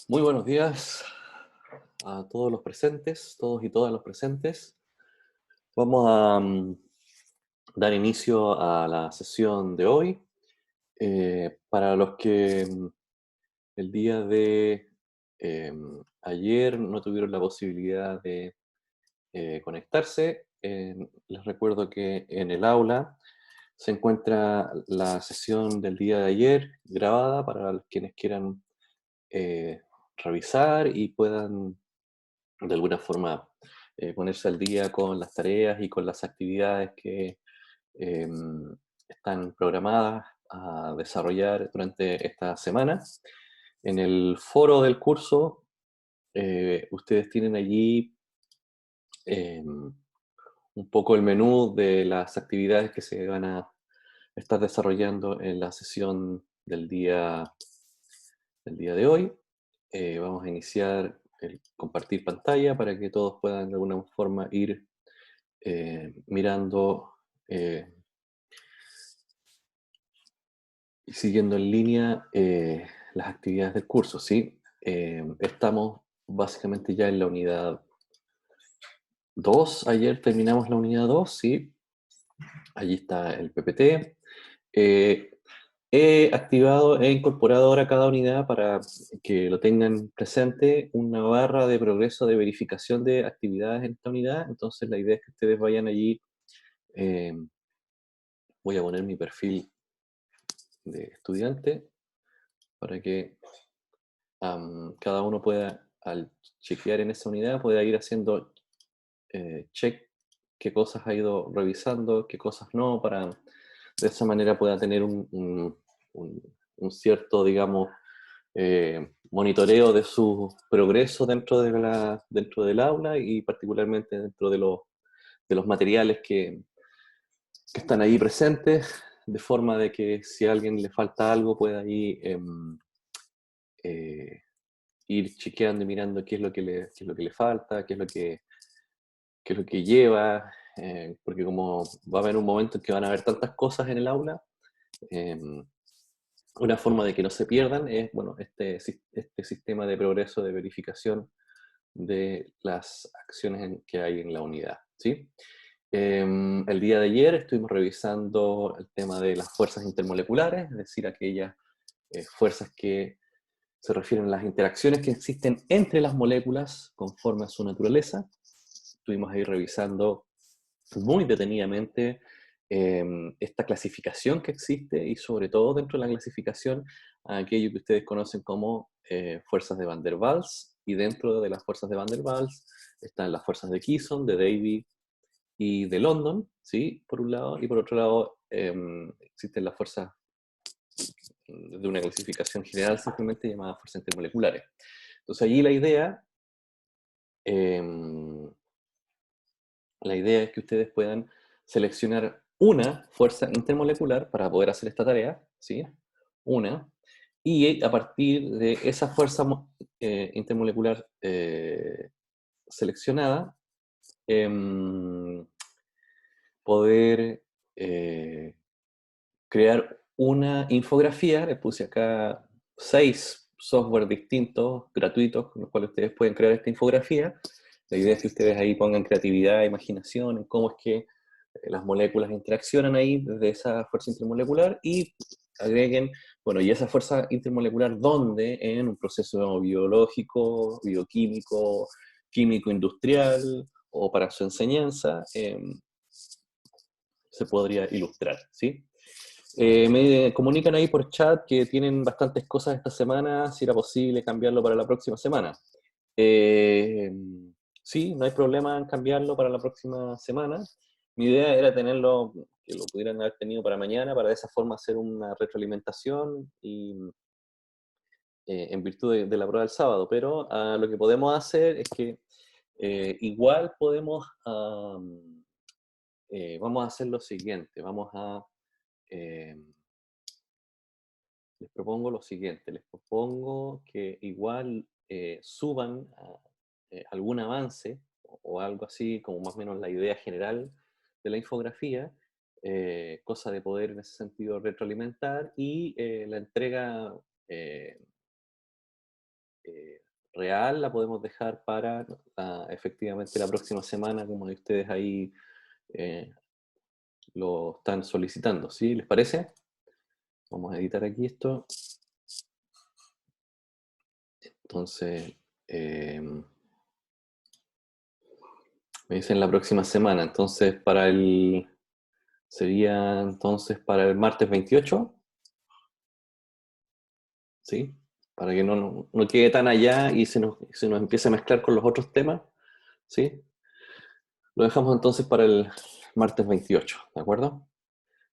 Muy buenos días a todos los presentes, todos y todas los presentes. Vamos a dar inicio a la sesión de hoy. Para los que el día de ayer no tuvieron la posibilidad de conectarse, les recuerdo que en el aula se encuentra la sesión del día de ayer grabada para los quienes quieran eh, revisar y puedan de alguna forma ponerse al día con las tareas y con las actividades que están programadas a desarrollar durante esta semana. En el foro del curso, ustedes tienen allí un poco el menú de las actividades que se van a estar desarrollando en la sesión del día de hoy. Vamos a iniciar el compartir pantalla para que todos puedan de alguna forma ir mirando eh, y siguiendo en línea las actividades del curso, ¿sí? Estamos básicamente ya en la unidad 2. Ayer terminamos la unidad 2, ¿sí? Allí está el PPT. Eh, He activado, he incorporado ahora cada unidad para que lo tengan presente una barra de progreso de verificación de actividades en esta unidad. Entonces la idea es que ustedes vayan allí. eh, Voy a poner mi perfil de estudiante para que cada uno pueda, al chequear en esa unidad, pueda ir haciendo check qué cosas ha ido revisando, qué cosas no, para de esa manera pueda tener un cierto, digamos, monitoreo de su progreso dentro del aula y particularmente dentro de los materiales que están ahí presentes, de forma de que si a alguien le falta algo pueda ahí eh, ir chequeando y mirando qué es lo que le falta, qué es lo que lleva, porque como va a haber un momento en que van a haber tantas cosas en el aula, eh, una forma de que no se pierdan es, bueno, este sistema de progreso de verificación de las acciones que hay en la unidad, ¿sí? El día de ayer estuvimos revisando el tema de las fuerzas intermoleculares, es decir, aquellas fuerzas que se refieren a las interacciones que existen entre las moléculas conforme a su naturaleza. Estuvimos ahí revisando muy detenidamente esta clasificación que existe y sobre todo dentro de la clasificación aquello que ustedes conocen como fuerzas de Van der Waals, y dentro de las fuerzas de Van der Waals están las fuerzas de Keeson, de Davy y de London, ¿sí? Por un lado, y por otro lado existen las fuerzas de una clasificación general simplemente llamada fuerzas intermoleculares. Entonces allí eh, la idea es que ustedes puedan seleccionar una fuerza intermolecular para poder hacer esta tarea, ¿sí? Una. Y a partir de esa fuerza intermolecular seleccionada, em, poder crear una infografía. Le puse acá 6 software distintos, gratuitos, con los cuales ustedes pueden crear esta infografía. La idea es que ustedes ahí pongan creatividad, imaginación, en cómo es que las moléculas interaccionan ahí desde esa fuerza intermolecular y agreguen, bueno, y esa fuerza intermolecular, ¿dónde? En un proceso biológico, bioquímico, químico industrial o para su enseñanza, se podría ilustrar, ¿sí? Me comunican ahí por chat que tienen bastantes cosas esta semana, si era posible cambiarlo para la próxima semana. Eh, sí, no hay problema en cambiarlo para la próxima semana. Mi idea era tenerlo, que lo pudieran haber tenido para mañana, para de esa forma hacer una retroalimentación y en virtud de la prueba del sábado, pero lo que podemos hacer es que igual podemos, vamos a hacer lo siguiente, eh, les propongo lo siguiente, les propongo que igual suban algún avance o algo así, como más o menos la idea general de la infografía, cosa de poder en ese sentido retroalimentar y la entrega real la podemos dejar para efectivamente la próxima semana, como ustedes ahí lo están solicitando, ¿sí? ¿Les parece? Vamos a editar aquí esto. Entonces, me dicen la próxima semana. Entonces, sería entonces para el martes 28, ¿sí? Para que no quede tan allá y se nos empiece a mezclar con los otros temas, ¿sí? Lo dejamos entonces para el martes 28, ¿de acuerdo?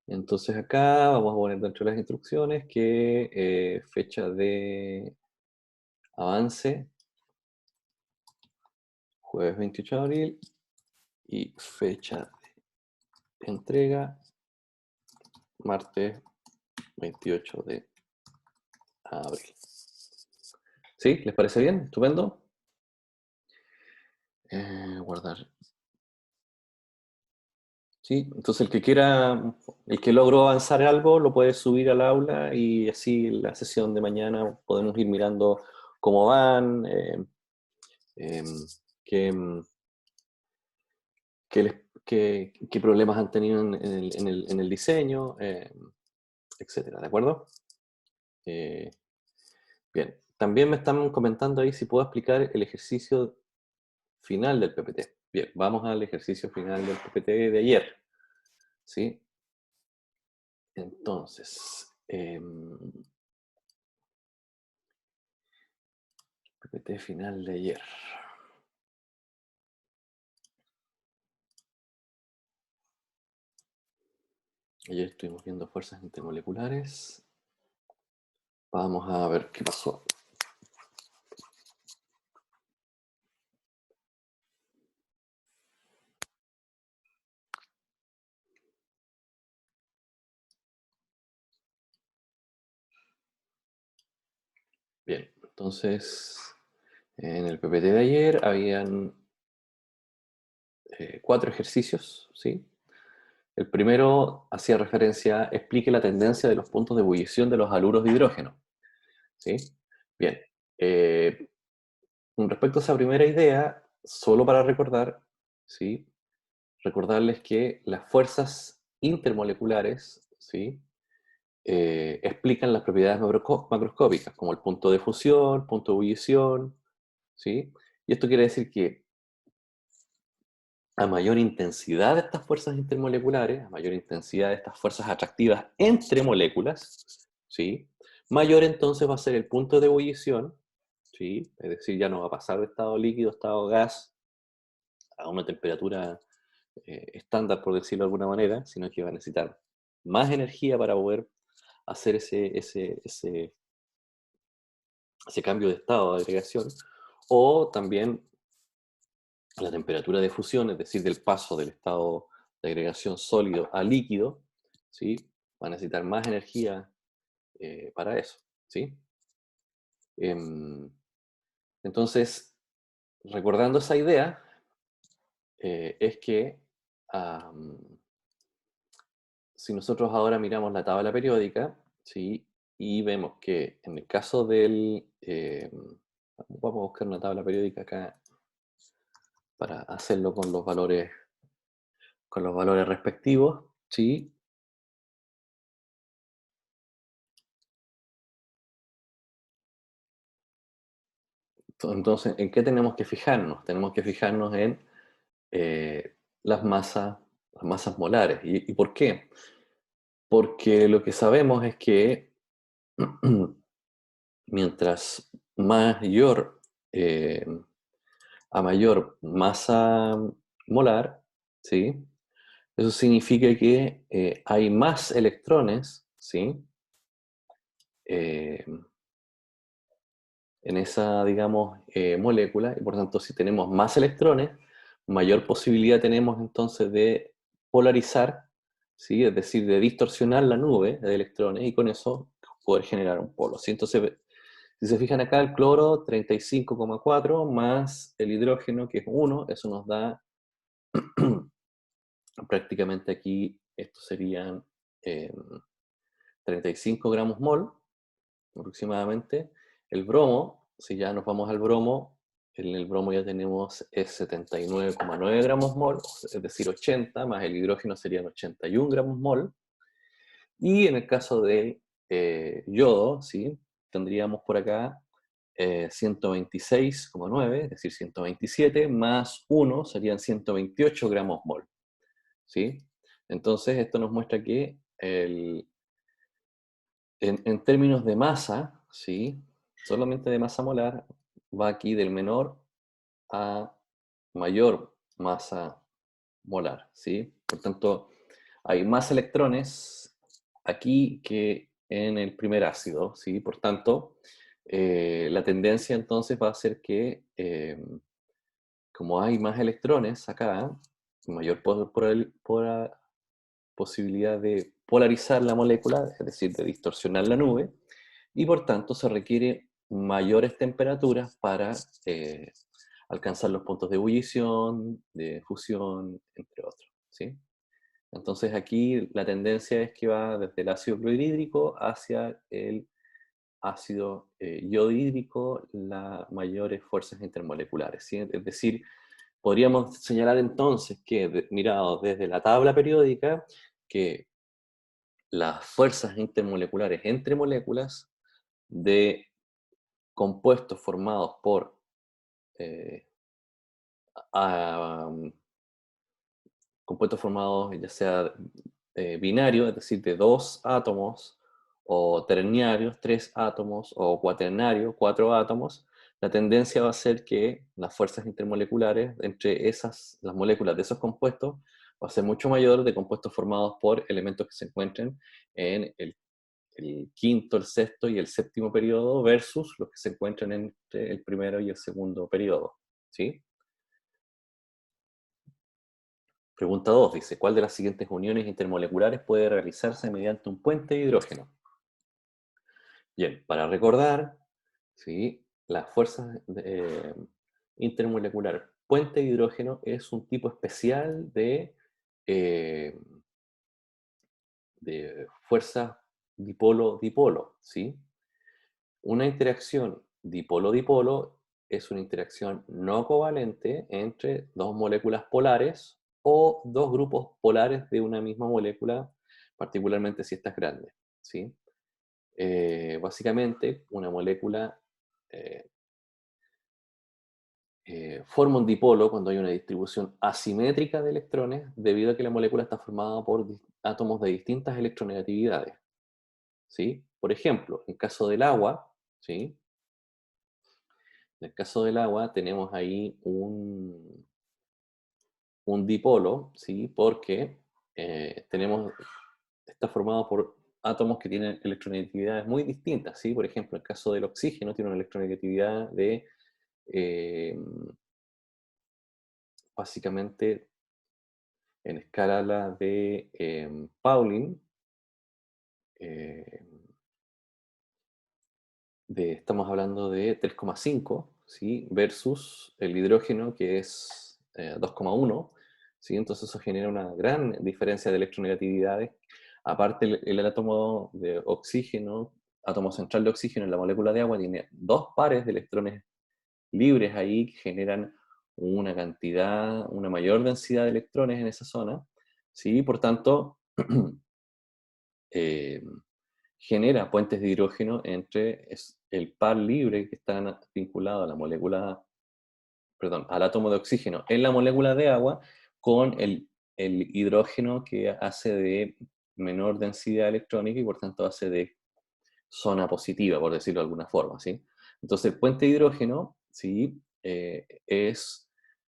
Entonces acá vamos a poner dentro de las instrucciones que fecha de avance, jueves 28 de abril, y fecha de entrega, martes 28 de abril. ¿Sí? ¿Les parece bien? ¿Estupendo? Guardar. Sí, entonces el que logró avanzar algo, lo puede subir al aula y así la sesión de mañana podemos ir mirando cómo van, eh, qué, qué problemas han tenido en el diseño, etcétera, ¿de acuerdo? Eh, bien, también me están comentando ahí si puedo explicar el ejercicio final del PPT. Bien, vamos al ejercicio final del PPT de ayer, ¿sí? Entonces, PPT final de ayer. Ayer estuvimos viendo fuerzas intermoleculares. Vamos a ver qué pasó. Bien, entonces, en el PPT de ayer habían 4 ejercicios, ¿sí? El primero hacía referencia, explique la tendencia de los puntos de ebullición de los haluros de hidrógeno, ¿sí? Bien, con respecto a esa primera idea, solo para recordar, ¿sí? Recordarles que las fuerzas intermoleculares, ¿sí? Explican las propiedades macroscópicas, como el punto de fusión, punto de ebullición, ¿sí? Y esto quiere decir que a mayor intensidad de estas fuerzas intermoleculares, a mayor intensidad de estas fuerzas atractivas entre moléculas, ¿sí? Mayor entonces va a ser el punto de ebullición, ¿sí? Es decir, ya no va a pasar de estado líquido a estado gas a una temperatura estándar, por decirlo de alguna manera, sino que va a necesitar más energía para poder hacer ese cambio de estado de agregación, o también la temperatura de fusión, es decir, del paso del estado de agregación sólido a líquido, ¿sí? Va a necesitar más energía para eso, ¿sí? Em, entonces, recordando esa idea, es que si nosotros ahora miramos la tabla periódica, ¿sí? Y vemos que en el caso vamos a buscar una tabla periódica acá para hacerlo con los valores respectivos, ¿sí? Entonces, ¿en qué tenemos que fijarnos? Tenemos que fijarnos en las masas molares. ¿Y por qué? Porque lo que sabemos es que mientras mayor, eh, a mayor masa molar, ¿sí? Eso significa que hay más electrones, ¿sí? Eh, en esa, digamos, molécula, y por tanto, si tenemos más electrones, mayor posibilidad tenemos entonces de polarizar, ¿sí? Es decir, de distorsionar la nube de electrones y con eso poder generar un polo. ¿Sí? Entonces, si se fijan acá, el cloro 35,4 más el hidrógeno, que es 1, eso nos da prácticamente aquí, estos serían 35 gramos mol aproximadamente. El bromo si ya nos vamos al bromo, en el bromo ya tenemos 79,9 gramos mol, es decir, 80, más el hidrógeno serían 81 gramos mol. Y en el caso del yodo, ¿sí? Tendríamos por acá 126,9, es decir, 127, más 1 serían 128 gramos mol, ¿sí? Entonces, esto nos muestra que en términos de masa, ¿sí? Solamente de masa molar, va aquí del menor a mayor masa molar, ¿sí? Por tanto, hay más electrones aquí que en el primer ácido, ¿sí? Por tanto, la tendencia entonces va a ser que, como hay más electrones acá, mayor posibilidad de polarizar la molécula, es decir, de distorsionar la nube, y por tanto se requiere mayores temperaturas para alcanzar los puntos de ebullición, de fusión, entre otros, ¿sí? Entonces aquí la tendencia es que va desde el ácido clorhídrico hacia el ácido yodhídrico, las mayores fuerzas intermoleculares, ¿sí? Es decir, podríamos señalar entonces que, mirado desde la tabla periódica, que las fuerzas intermoleculares entre moléculas de compuestos formados por eh, a- compuestos formados ya sea binarios, es decir, de dos átomos, o ternarios, tres átomos, o cuaternarios, cuatro átomos, la tendencia va a ser que las fuerzas intermoleculares entre las moléculas de esos compuestos va a ser mucho mayor de compuestos formados por elementos que se encuentren en el quinto, el sexto y el séptimo periodo versus los que se encuentran entre el primero y el segundo periodo, ¿sí? Pregunta 2 dice, ¿cuál de las siguientes uniones intermoleculares puede realizarse mediante un puente de hidrógeno? Bien, para recordar, ¿sí? Las fuerzas intermolecular puente de hidrógeno es un tipo especial eh, de fuerza dipolo-dipolo, ¿sí? Una interacción dipolo-dipolo es una interacción no covalente entre dos moléculas polares o dos grupos polares de una misma molécula, particularmente si esta es grande, ¿sí? Básicamente, una molécula eh, forma un dipolo cuando hay una distribución asimétrica de electrones debido a que la molécula está formada por átomos de distintas electronegatividades, ¿sí? Por ejemplo, en caso del agua, ¿sí? En el caso del agua tenemos ahí un dipolo, ¿sí? Porque está formado por átomos que tienen electronegatividades muy distintas, ¿sí? Por ejemplo, el caso del oxígeno tiene una electronegatividad de eh, básicamente en escala de Pauling, eh, estamos hablando de 3,5, ¿sí? Versus el hidrógeno que es 2,1, ¿sí? Entonces eso genera una gran diferencia de electronegatividades. Aparte el átomo de oxígeno, átomo central de oxígeno en la molécula de agua tiene dos pares de electrones libres ahí que generan una cantidad, una mayor densidad de electrones en esa zona, ¿sí? Por tanto, eh, genera puentes de hidrógeno entre el par libre que está vinculado a la molécula, perdón, al átomo de oxígeno en la molécula de agua con el hidrógeno que hace de menor densidad electrónica y por tanto hace de zona positiva, por decirlo de alguna forma, ¿sí? Entonces, el puente de hidrógeno, ¿sí? Es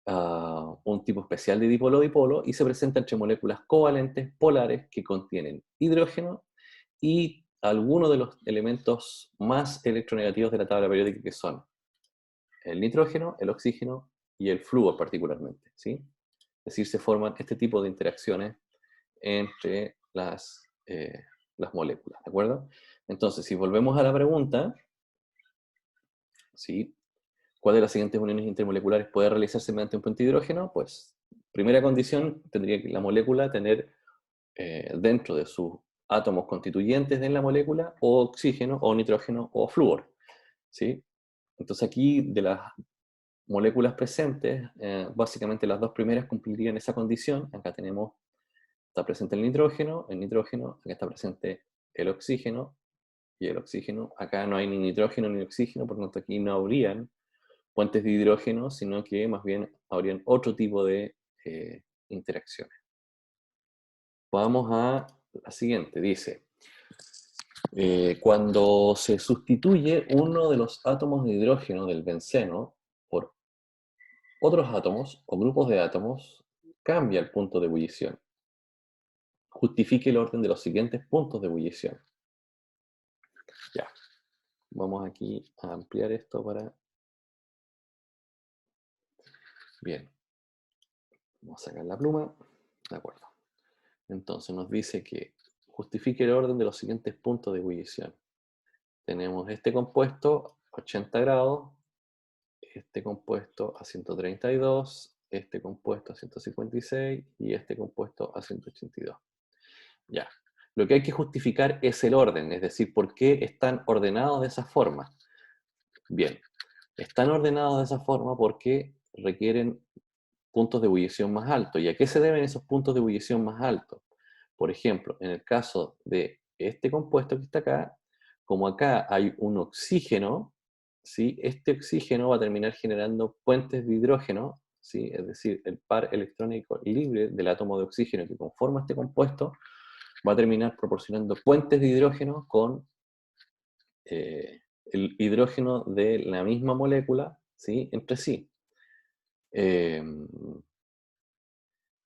un tipo especial de dipolo-dipolo y se presenta entre moléculas covalentes polares que contienen hidrógeno y algunos de los elementos más electronegativos de la tabla periódica que son el nitrógeno, el oxígeno y el flúor particularmente, ¿sí? Es decir, se forman este tipo de interacciones entre las moléculas, ¿de acuerdo? Entonces, si volvemos a la pregunta, ¿sí? ¿Cuál de las siguientes uniones intermoleculares puede realizarse mediante un puente de hidrógeno? Pues, primera condición, tendría que la molécula tener dentro de sus átomos constituyentes de la molécula o oxígeno, o nitrógeno, o flúor, ¿sí? Entonces aquí, de las moléculas presentes, básicamente las dos primeras cumplirían esa condición. Acá tenemos, está presente el nitrógeno, acá está presente el oxígeno, y el oxígeno, acá no hay ni nitrógeno ni oxígeno, por lo tanto aquí no habrían puentes de hidrógeno, sino que más bien habrían otro tipo de interacciones. Vamos a la siguiente, dice, cuando se sustituye uno de los átomos de hidrógeno del benceno por otros átomos o grupos de átomos, cambia el punto de ebullición. Justifique el orden de los siguientes puntos de ebullición. Ya, vamos aquí a ampliar esto para... Bien, vamos a sacar la pluma. De acuerdo. Entonces nos dice que justifique el orden de los siguientes puntos de ebullición. Tenemos este compuesto a 80 grados, este compuesto a 132, este compuesto a 156 y este compuesto a 182. Ya. Lo que hay que justificar es el orden, es decir, por qué están ordenados de esa forma. Bien, están ordenados de esa forma porque requieren puntos de ebullición más altos. ¿Y a qué se deben esos puntos de ebullición más altos? Por ejemplo, en el caso de este compuesto que está acá, como acá hay un oxígeno, ¿sí? Este oxígeno va a terminar generando puentes de hidrógeno, ¿sí? Es decir, el par electrónico libre del átomo de oxígeno que conforma este compuesto va a terminar proporcionando puentes de hidrógeno con el hidrógeno de la misma molécula, ¿sí? Entre sí. Eh,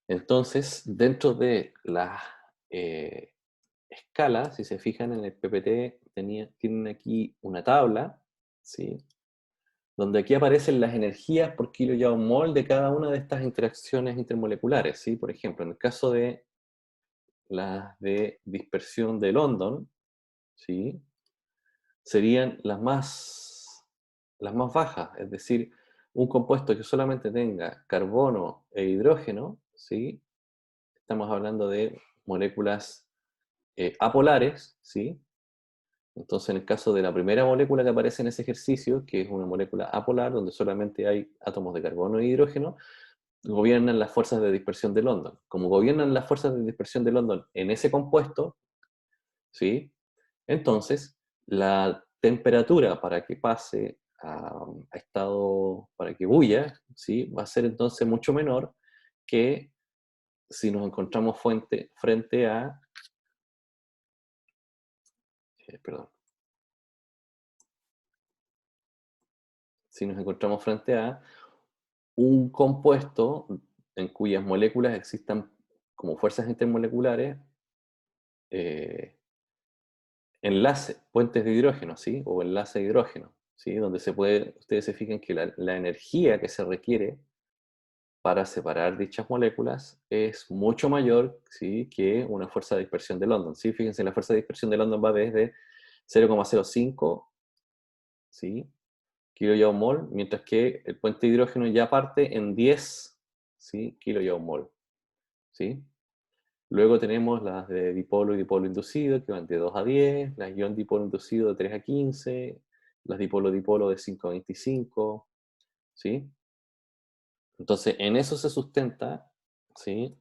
entonces, dentro de las escalas, si se fijan en el PPT, tienen aquí una tabla, ¿sí? Donde aquí aparecen las energías por kJ/mol de cada una de estas interacciones intermoleculares, ¿sí? Por ejemplo, en el caso de las de dispersión de London, ¿sí? Serían las más bajas, es decir, un compuesto que solamente tenga carbono e hidrógeno, ¿sí? Estamos hablando de moléculas apolares, ¿sí? Entonces, en el caso de la primera molécula que aparece en ese ejercicio, que es una molécula apolar, donde solamente hay átomos de carbono e hidrógeno, gobiernan las fuerzas de dispersión de London. Como gobiernan las fuerzas de dispersión de London en ese compuesto, ¿sí? Entonces, la temperatura para que pase a estado, para que bulla, ¿sí? Va a ser entonces mucho menor que si nos encontramos frente a, perdón, si nos encontramos frente a un compuesto en cuyas moléculas existan como fuerzas intermoleculares, eh, puentes de hidrógeno, ¿sí? O enlace de hidrógeno, ¿sí? Donde ustedes se fijan que la energía que se requiere para separar dichas moléculas es mucho mayor, ¿sí? Que una fuerza de dispersión de London, ¿sí? Fíjense, la fuerza de dispersión de London va desde 0,05, ¿sí? kJ/mol, mientras que el puente de hidrógeno ya parte en 10, ¿sí? kJ/mol, ¿sí? Luego tenemos las de dipolo y dipolo inducido, que van de 2 a 10, las ion dipolo inducido de 3 a 15, las dipolo-dipolo de 5 a 25, ¿sí? Entonces, en eso se sustenta, ¿sí?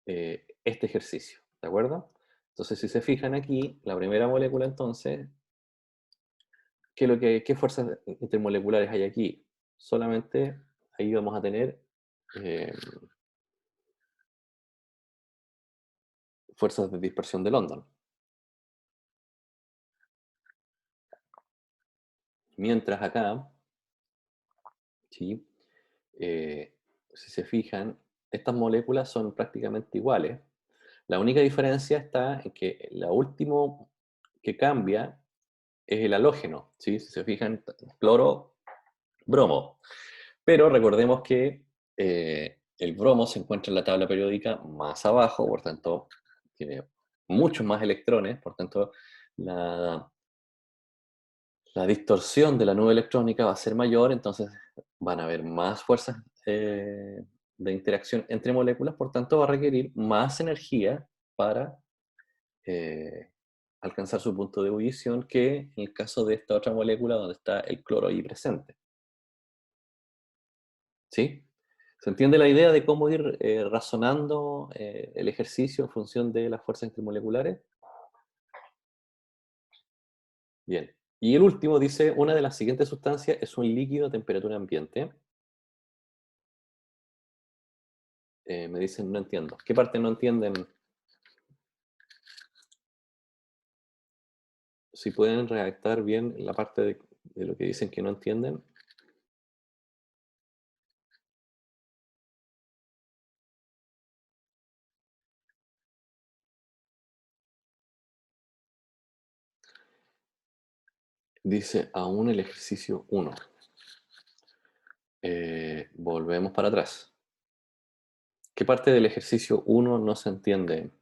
Este ejercicio, ¿de acuerdo? Entonces, si se fijan aquí, la primera molécula, entonces, ¿qué fuerzas intermoleculares hay aquí? Solamente ahí vamos a tener eh, fuerzas de dispersión de London. Mientras acá, ¿sí? Si se fijan, estas moléculas son prácticamente iguales. La única diferencia está en que la último que cambia es el halógeno, ¿sí? Si se fijan, cloro, bromo. Pero recordemos que el bromo se encuentra en la tabla periódica más abajo, por tanto, tiene muchos más electrones, por tanto, la, la distorsión de la nube electrónica va a ser mayor, entonces van a haber más fuerzas de interacción entre moléculas, por tanto va a requerir más energía para alcanzar su punto de ebullición que en el caso de esta otra molécula donde está el cloro ahí presente. ¿Sí? ¿Se entiende la idea de cómo ir razonando el ejercicio en función de las fuerzas intermoleculares? Bien. Y el último dice, una de las siguientes sustancias es un líquido a temperatura ambiente. Me dicen, no entiendo. ¿Qué parte no entienden? Si pueden redactar bien la parte de lo que dicen que no entienden. Dice, aún el ejercicio 1. Volvemos para atrás. ¿Qué parte del ejercicio 1 no se entiende?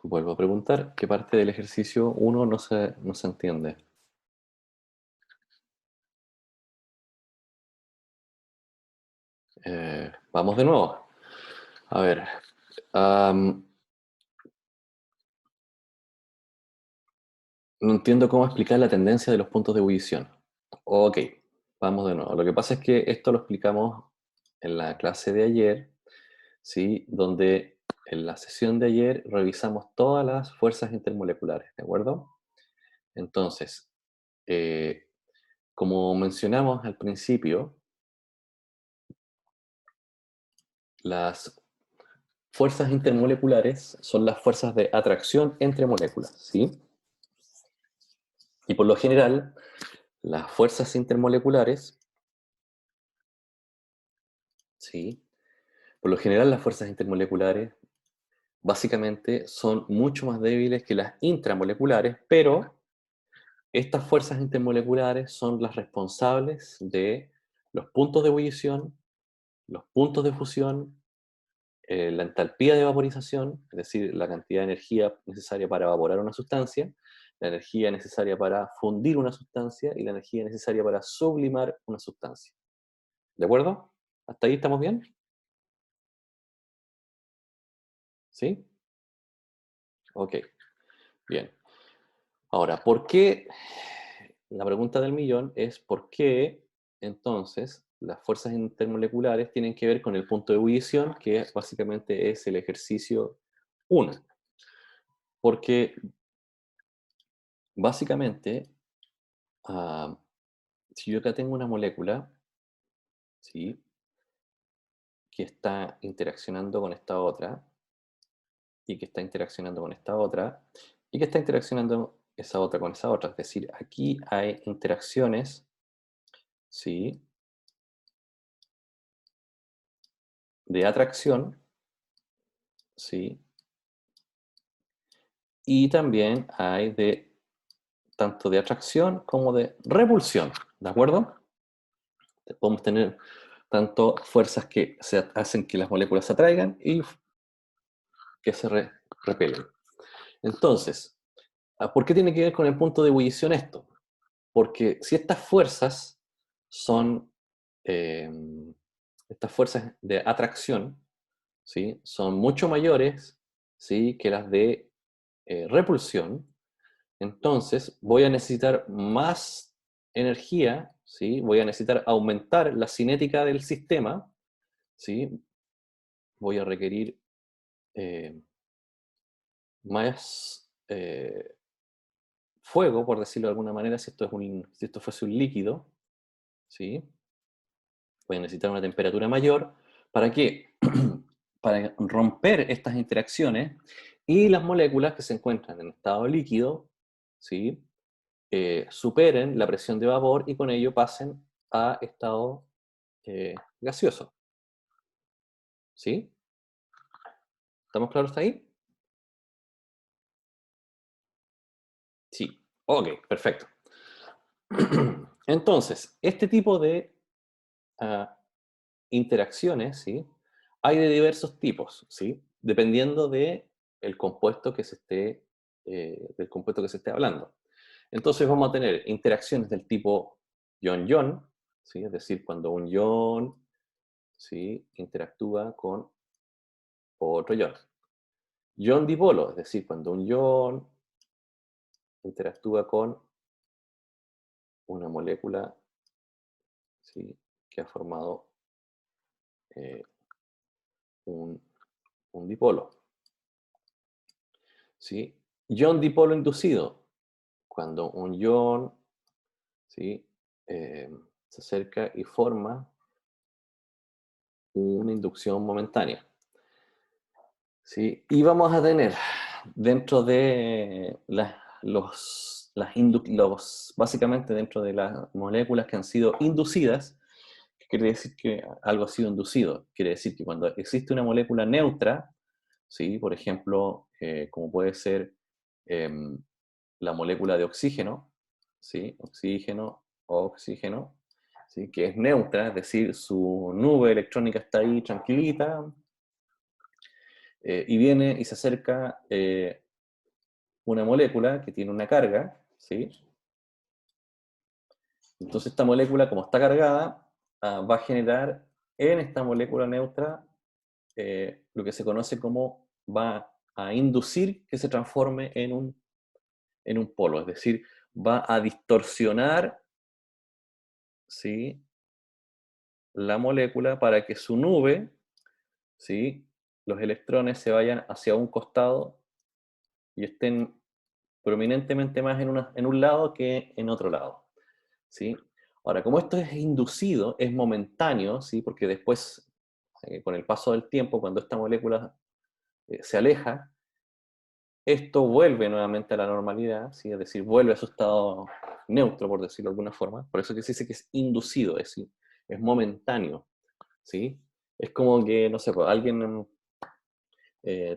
Vuelvo a preguntar, ¿qué parte del ejercicio 1 no se entiende? Vamos de nuevo. A ver. No entiendo cómo explicar la tendencia de los puntos de ebullición. Ok, vamos de nuevo. Lo que pasa es que esto lo explicamos en la clase de ayer, ¿sí? Donde en la sesión de ayer revisamos todas las fuerzas intermoleculares, ¿de acuerdo? Entonces, eh, como mencionamos al principio, las fuerzas intermoleculares son las fuerzas de atracción entre moléculas, ¿sí? Y por lo general, las fuerzas intermoleculares, ¿sí? Por lo general, las fuerzas intermoleculares básicamente son mucho más débiles que las intramoleculares, pero estas fuerzas intermoleculares son las responsables de los puntos de ebullición, los puntos de fusión, la entalpía de vaporización, es decir, la cantidad de energía necesaria para evaporar una sustancia, la energía necesaria para fundir una sustancia y la energía necesaria para sublimar una sustancia. ¿De acuerdo? ¿Hasta ahí estamos bien? ¿Sí? Ok, bien. Ahora, ¿por qué? La pregunta del millón es ¿por qué entonces las fuerzas intermoleculares tienen que ver con el punto de ebullición, que básicamente es el ejercicio 1? Porque básicamente, ah, si yo acá tengo una molécula, ¿sí? Que está interaccionando con esta otra, y que está interaccionando con esta otra, y que está interaccionando esa otra con esa otra, es decir, aquí hay interacciones, ¿sí? De atracción, ¿sí? Y también hay de tanto de atracción como de repulsión, ¿de acuerdo? Podemos tener tanto fuerzas que hacen que las moléculas se atraigan y que se repelen. Entonces, ¿por qué tiene que ver con el punto de ebullición esto? Porque si estas fuerzas son, eh, estas fuerzas de atracción, ¿sí? Son mucho mayores, ¿sí? Que las de repulsión, entonces voy a necesitar más energía, ¿sí? Voy a necesitar aumentar la cinética del sistema, ¿sí? Voy a requerir más fuego, por decirlo de alguna manera, si esto fuese un líquido, ¿sí? Voy a necesitar una temperatura mayor. ¿Para qué? Para romper estas interacciones y las moléculas que se encuentran en estado líquido, ¿sí? Superen la presión de vapor y con ello pasen a estado gaseoso. ¿Sí? ¿Estamos claros hasta ahí? Sí. Ok, perfecto. Entonces, este tipo de ah, interacciones, ¿sí? Hay de diversos tipos, ¿sí? Dependiendo de el compuesto que se esté, del compuesto que se esté hablando. Entonces vamos a tener interacciones del tipo ion-ion, ¿sí? Es decir, cuando un ion, ¿sí? Interactúa con otro ion. Ion-dipolo, es decir, cuando un ion interactúa con una molécula, ¿sí? Que ha formado eh, un, un dipolo, ¿sí? Ion-dipolo inducido, cuando un ion, ¿sí? eh, se acerca y forma una inducción momentánea, ¿sí? Y vamos a tener dentro de básicamente dentro de las moléculas que han sido inducidas, que quiere decir que algo ha sido inducido, quiere decir que cuando existe una molécula neutra, ¿sí? Por ejemplo, como puede ser em, la molécula de oxígeno, ¿sí? Oxígeno, oxígeno, ¿sí? Que es neutra, es decir, su nube electrónica está ahí tranquilita, y viene y se acerca una molécula que tiene una carga, ¿sí? Entonces esta molécula, como está cargada, va a generar en esta molécula neutra lo que se conoce como va a inducir que se transforme en un polo, es decir, va a distorsionar, ¿sí? La molécula para que su nube, ¿sí? Los electrones se vayan hacia un costado y estén prominentemente más en un lado que en otro lado, ¿sí? Ahora, como esto es inducido, es momentáneo, ¿sí? Porque después, con el paso del tiempo, cuando esta molécula se aleja, esto vuelve nuevamente a la normalidad, ¿sí? Es decir, vuelve a su estado neutro, por decirlo de alguna forma. Por eso que se dice que es inducido, es momentáneo, ¿sí? Es como que, no sé, pues, alguien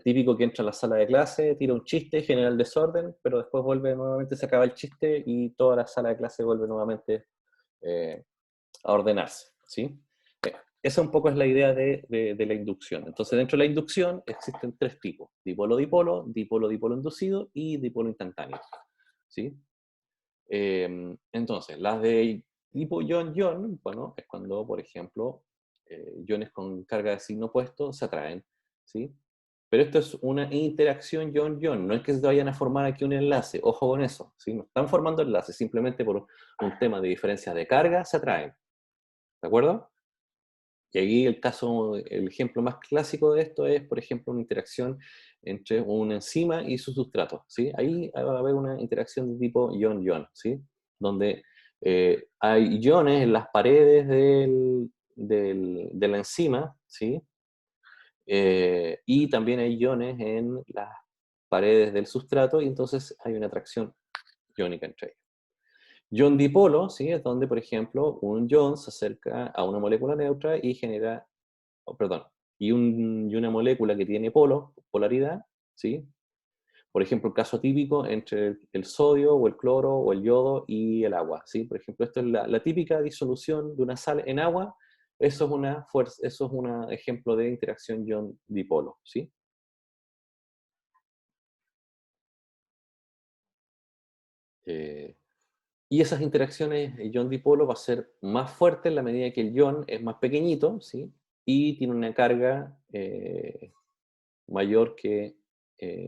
típico que entra a la sala de clase, tira un chiste, genera el desorden, pero después vuelve nuevamente, se acaba el chiste y toda la sala de clase vuelve nuevamente eh, a ordenarse, ¿sí? Esa un poco es la idea de la inducción. Entonces, dentro de la inducción existen tres tipos: dipolo-dipolo, dipolo-dipolo inducido y dipolo instantáneo, ¿sí? Entonces, las de tipo ion-ion, bueno, es cuando, por ejemplo, iones con carga de signo opuesto se atraen, ¿sí? Pero esto es una interacción ion-ion, no es que se vayan a formar aquí un enlace, ojo con eso, ¿sí? No están formando enlaces, simplemente por un tema de diferencia de carga se atraen, ¿de acuerdo? Y aquí el ejemplo más clásico de esto es, por ejemplo, una interacción entre una enzima y su sustrato, ¿sí? Ahí va a haber una interacción de tipo ion-ion, ¿sí? Donde hay iones en las paredes de la enzima, ¿sí? Y también hay iones en las paredes del sustrato, y entonces hay una atracción iónica entre ellos. Ion dipolo, ¿sí? Es donde, por ejemplo, un ion se acerca a una molécula neutra y genera, oh, perdón, y una molécula que tiene polaridad, ¿sí? Por ejemplo, el caso típico entre el sodio o el cloro o el yodo y el agua, ¿sí? Por ejemplo, esto es la típica disolución de una sal en agua. Eso es una fuerza, eso es un ejemplo de interacción ion-dipolo, ¿sí? Eh, y esas interacciones ion-dipolo va a ser más fuerte en la medida que el ion es más pequeñito, ¿sí? Y tiene una carga mayor que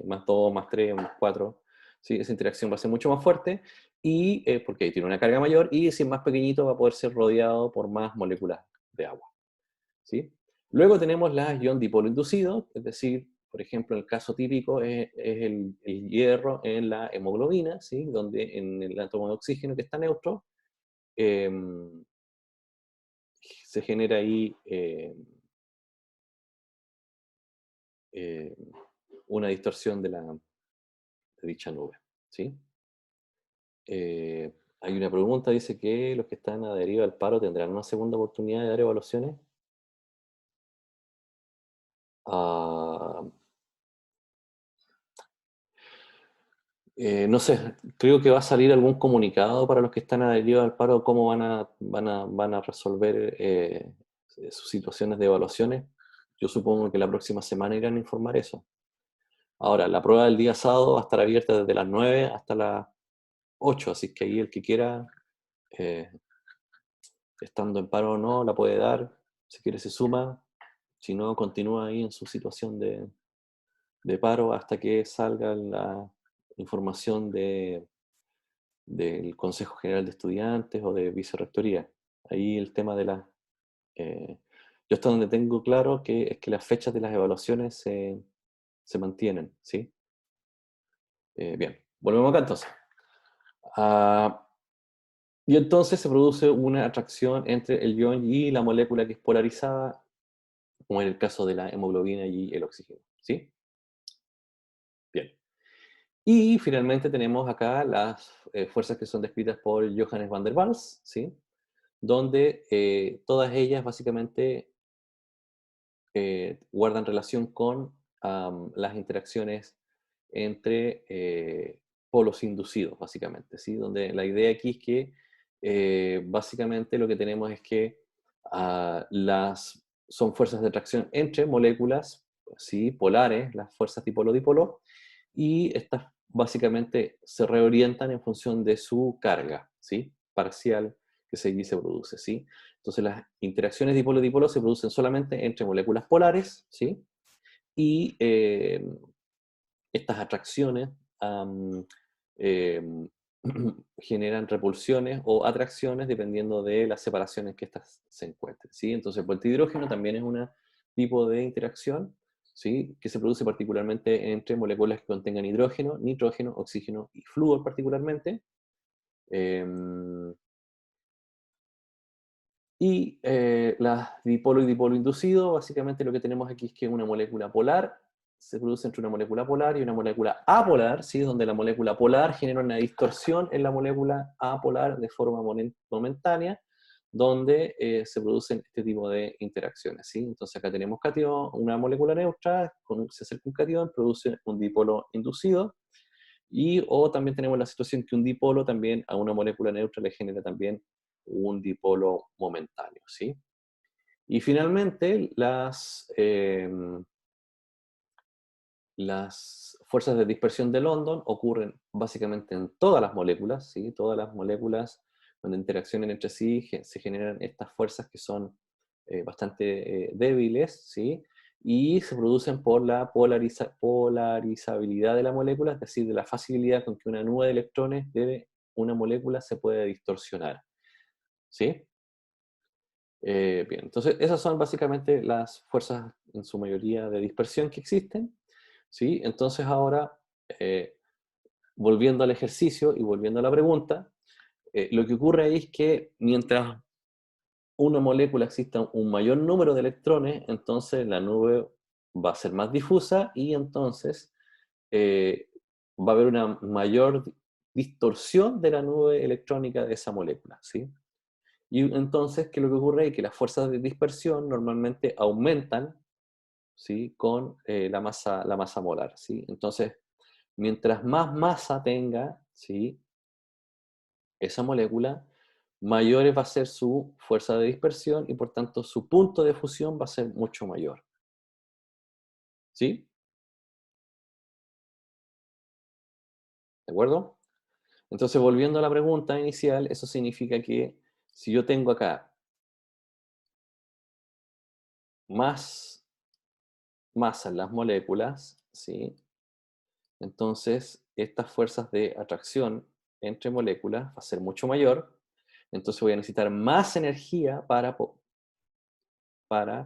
más 2 más 3 más 4, ¿sí? Esa interacción va a ser mucho más fuerte y, porque tiene una carga mayor, y si es más pequeñito va a poder ser rodeado por más moléculas de agua, ¿sí? Luego tenemos las ion dipolo inducido, es decir, por ejemplo, el caso típico es el hierro en la hemoglobina, ¿sí? Donde en el átomo de oxígeno que está neutro, eh, se genera ahí eh, una distorsión de dicha nube, ¿sí? Hay una pregunta, dice que los que están adheridos al paro tendrán una segunda oportunidad de dar evaluaciones. Ah, No sé, creo que va a salir algún comunicado para los que están adheridos al paro, cómo van a resolver sus situaciones de evaluaciones. Yo supongo que la próxima semana irán a informar eso. Ahora, la prueba del día sábado va a estar abierta desde las 9 hasta las 8, así que ahí el que quiera, eh, estando en paro o no, la puede dar. Si quiere se suma, si no, continúa ahí en su situación de paro hasta que salga la información del Consejo General de Estudiantes o de Vicerrectoría. Ahí el tema de la... eh, yo hasta donde tengo claro que es que las fechas de las evaluaciones se mantienen, ¿sí? Bien, volvemos acá entonces. Ah, y entonces se produce una atracción entre el ion y la molécula que es polarizada, como en el caso de la hemoglobina y el oxígeno, ¿sí? Bien. Y finalmente tenemos acá las fuerzas que son descritas por Johannes van der Waals, ¿sí? Donde todas ellas básicamente guardan relación con las interacciones entre polos inducidos, básicamente, ¿sí? Donde la idea aquí es que básicamente lo que tenemos es que son fuerzas de atracción entre moléculas, ¿sí? Polares, las fuerzas dipolo-dipolo, y estas básicamente se reorientan en función de su carga, ¿sí? Parcial que se produce, ¿sí? Entonces las interacciones dipolo-dipolo se producen solamente entre moléculas polares, ¿sí? Y estas atracciones um, eh, generan repulsiones o atracciones dependiendo de las separaciones que estas se encuentren, ¿sí? Entonces el puente hidrógeno también es un tipo de interacción, ¿sí? Que se produce particularmente entre moléculas que contengan hidrógeno, nitrógeno, oxígeno y flúor particularmente. Eh, Y las dipolo y dipolo inducido, básicamente lo que tenemos aquí es que una molécula polar se produce entre una molécula polar y una molécula apolar, ¿sí? Donde la molécula polar genera una distorsión en la molécula apolar de forma momentánea, donde se producen este tipo de interacciones, ¿sí? Entonces acá tenemos catión, una molécula neutra, se acerca un catión, produce un dipolo inducido, y o también tenemos la situación que un dipolo también a una molécula neutra le genera también un dipolo momentáneo, ¿sí? Y finalmente, las fuerzas de dispersión de London ocurren básicamente en todas las moléculas, ¿sí? Todas las moléculas cuando interaccionan entre sí se generan estas fuerzas que son bastante débiles, ¿sí? Y se producen por la polarizabilidad de la molécula, es decir, de la facilidad con que una nube de electrones de una molécula se puede distorsionar, ¿sí? Bien, entonces esas son básicamente las fuerzas en su mayoría de dispersión que existen, ¿sí? Entonces ahora, eh, volviendo al ejercicio y volviendo a la pregunta, lo que ocurre ahí es que mientras una molécula exista un mayor número de electrones, entonces la nube va a ser más difusa y entonces eh, va a haber una mayor distorsión de la nube electrónica de esa molécula, ¿sí? Y entonces, ¿qué es lo que ocurre? Es que las fuerzas de dispersión normalmente aumentan, ¿sí? Con la masa molar, ¿sí? Entonces, mientras más masa tenga, ¿sí? Esa molécula, mayor va a ser su fuerza de dispersión y por tanto su punto de fusión va a ser mucho mayor, ¿sí? ¿De acuerdo? Entonces, volviendo a la pregunta inicial, eso significa que si yo tengo acá más masa en las moléculas, ¿sí? Entonces, estas fuerzas de atracción entre moléculas va a ser mucho mayor. Entonces voy a necesitar más energía para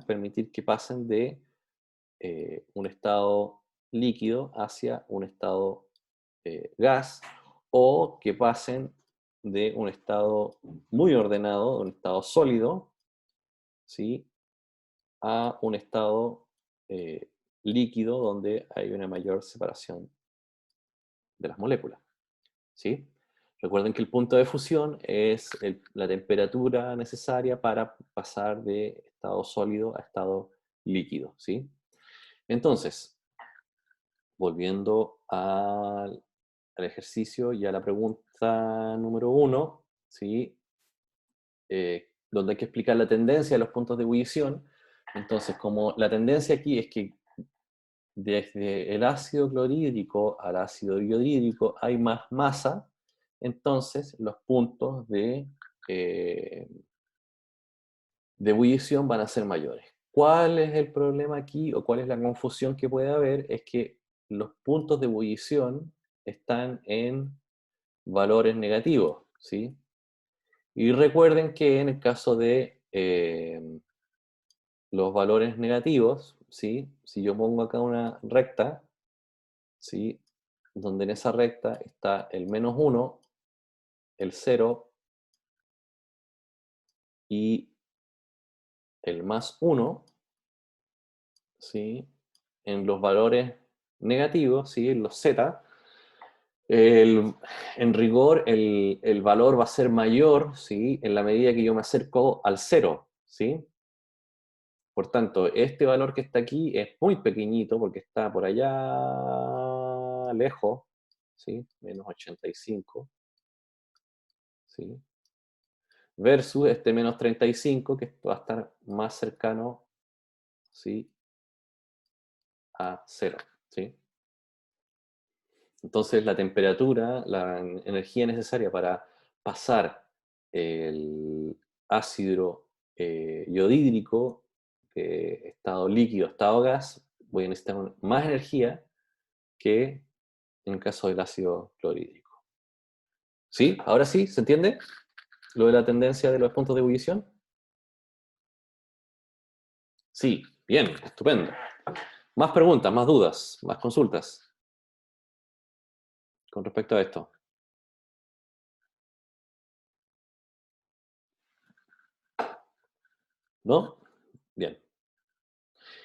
permitir que pasen de un estado líquido hacia un estado gas, o que pasen de un estado muy ordenado, un estado sólido, ¿sí? A un estado líquido donde hay una mayor separación de las moléculas, ¿sí? Recuerden que el punto de fusión es la temperatura necesaria para pasar de estado sólido a estado líquido, ¿sí? Entonces, volviendo al ejercicio y a la pregunta número 1, ¿sí? Donde hay que explicar la tendencia de los puntos de ebullición. Entonces, como la tendencia aquí es que desde el ácido clorhídrico al ácido iodídrico hay más masa, entonces los puntos de ebullición van a ser mayores. ¿Cuál es el problema aquí o cuál es la confusión que puede haber? Es que los puntos de ebullición están en valores negativos, ¿sí? Y recuerden que en el caso de los valores negativos, ¿sí? Si yo pongo acá una recta, ¿sí? Donde en esa recta está el -1, el 0 y el +1, ¿sí? En los valores negativos, ¿sí? En los z, en rigor el valor va a ser mayor, ¿sí? En la medida que yo me acerco al 0, ¿sí? Por tanto, este valor que está aquí es muy pequeñito porque está por allá lejos, ¿sí? -85, ¿sí? Versus este -35 que va a estar más cercano, ¿sí? A 0, ¿sí? Entonces la temperatura, la energía necesaria para pasar el ácido iodídrico, estado líquido, estado gas, voy a necesitar más energía que en el caso del ácido clorhídrico. ¿Sí? ¿Ahora sí? ¿Se entiende lo de la tendencia de los puntos de ebullición? Sí, bien, estupendo. Más preguntas, más dudas, más consultas con respecto a esto. ¿No? Bien.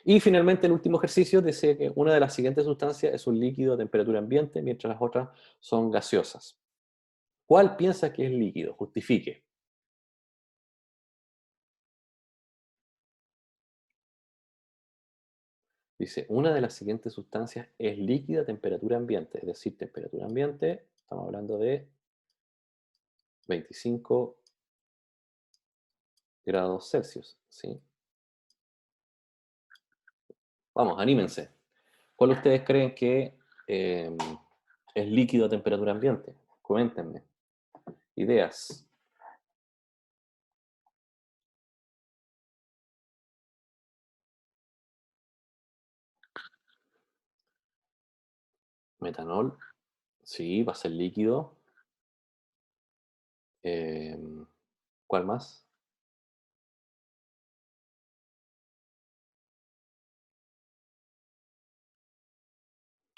Y finalmente el último ejercicio dice que una de las siguientes sustancias es un líquido a temperatura ambiente, mientras las otras son gaseosas. ¿Cuál piensa que es líquido? Justifique. Dice, una de las siguientes sustancias es líquido a temperatura ambiente, es decir, temperatura ambiente, estamos hablando de 25 grados Celsius, ¿sí? Vamos, anímense. ¿Cuál ustedes creen que es líquido a temperatura ambiente? Coméntenme. Ideas. Metanol, sí, va a ser líquido. ¿Cuál más?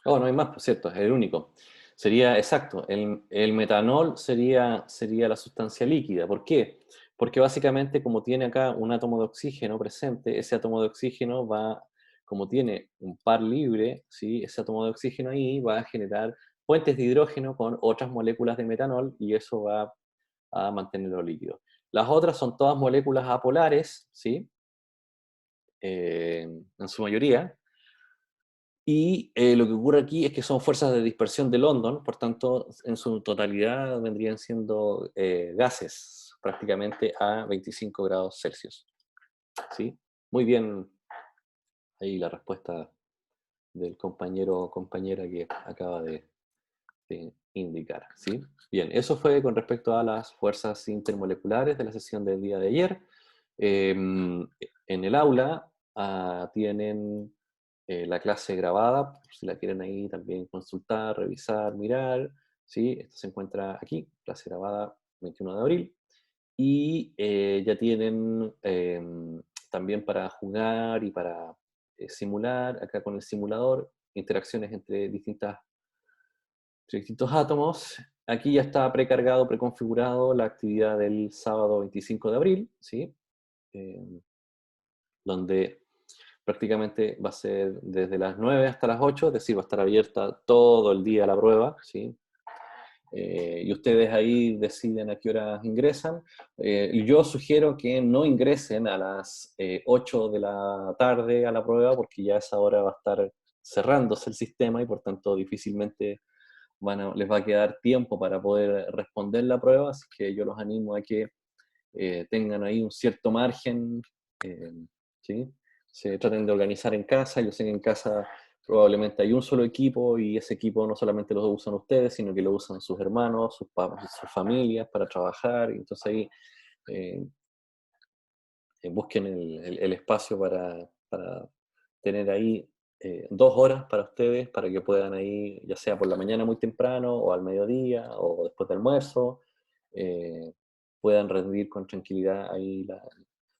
Oh, no hay más, por cierto, es el único. Sería, exacto, el metanol sería la sustancia líquida. ¿Por qué? Porque básicamente como tiene acá un átomo de oxígeno presente, ese átomo de oxígeno va, como tiene un par libre, ¿sí? Ese átomo de oxígeno ahí va a generar puentes de hidrógeno con otras moléculas de metanol y eso va a mantenerlo líquido. Las otras son todas moléculas apolares, ¿sí? En su mayoría, y lo que ocurre aquí es que son fuerzas de dispersión de London, por tanto, en su totalidad vendrían siendo gases, prácticamente a 25 grados Celsius. ¿Sí? Muy bien ahí la respuesta del compañero o compañera que acaba de indicar. ¿Sí? Bien, eso fue con respecto a las fuerzas intermoleculares de la sesión del día de ayer. En el aula tienen la clase grabada, por si la quieren ahí también consultar, revisar, mirar, ¿sí? Esto se encuentra aquí, clase grabada 21 de abril, y ya tienen también para jugar y para simular, acá con el simulador, interacciones entre distintos átomos. Aquí ya está precargado, preconfigurado la actividad del sábado 25 de abril, ¿sí? Eh, donde prácticamente va a ser desde las 9 hasta las 8, es decir, va a estar abierta todo el día la prueba, ¿sí? Y ustedes ahí deciden a qué horas ingresan. Yo sugiero que no ingresen a las 8 de la tarde a la prueba, porque ya a esa hora va a estar cerrándose el sistema y por tanto difícilmente les va a quedar tiempo para poder responder la prueba, así que yo los animo a que tengan ahí un cierto margen, ¿sí? Se traten de organizar en casa. Yo sé que en casa probablemente hay un solo equipo y ese equipo no solamente lo usan ustedes, sino que lo usan sus hermanos, sus papás, sus familias para trabajar, y entonces ahí eh, busquen el espacio para tener ahí 2 horas para ustedes, para que puedan ahí, ya sea por la mañana muy temprano, o al mediodía, o después del almuerzo, eh, puedan rendir con tranquilidad ahí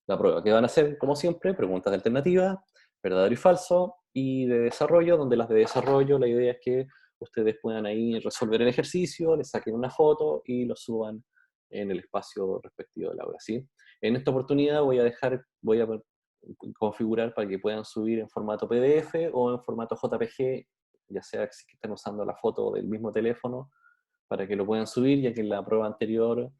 la prueba. Que van a hacer, como siempre, preguntas de alternativa, verdadero y falso, y de desarrollo, donde las de desarrollo, la idea es que ustedes puedan ahí resolver el ejercicio, le saquen una foto y lo suban en el espacio respectivo de la aula, ¿sí? En esta oportunidad voy a configurar para que puedan subir en formato PDF o en formato JPG, ya sea que estén usando la foto del mismo teléfono, para que lo puedan subir, ya que en la prueba anterior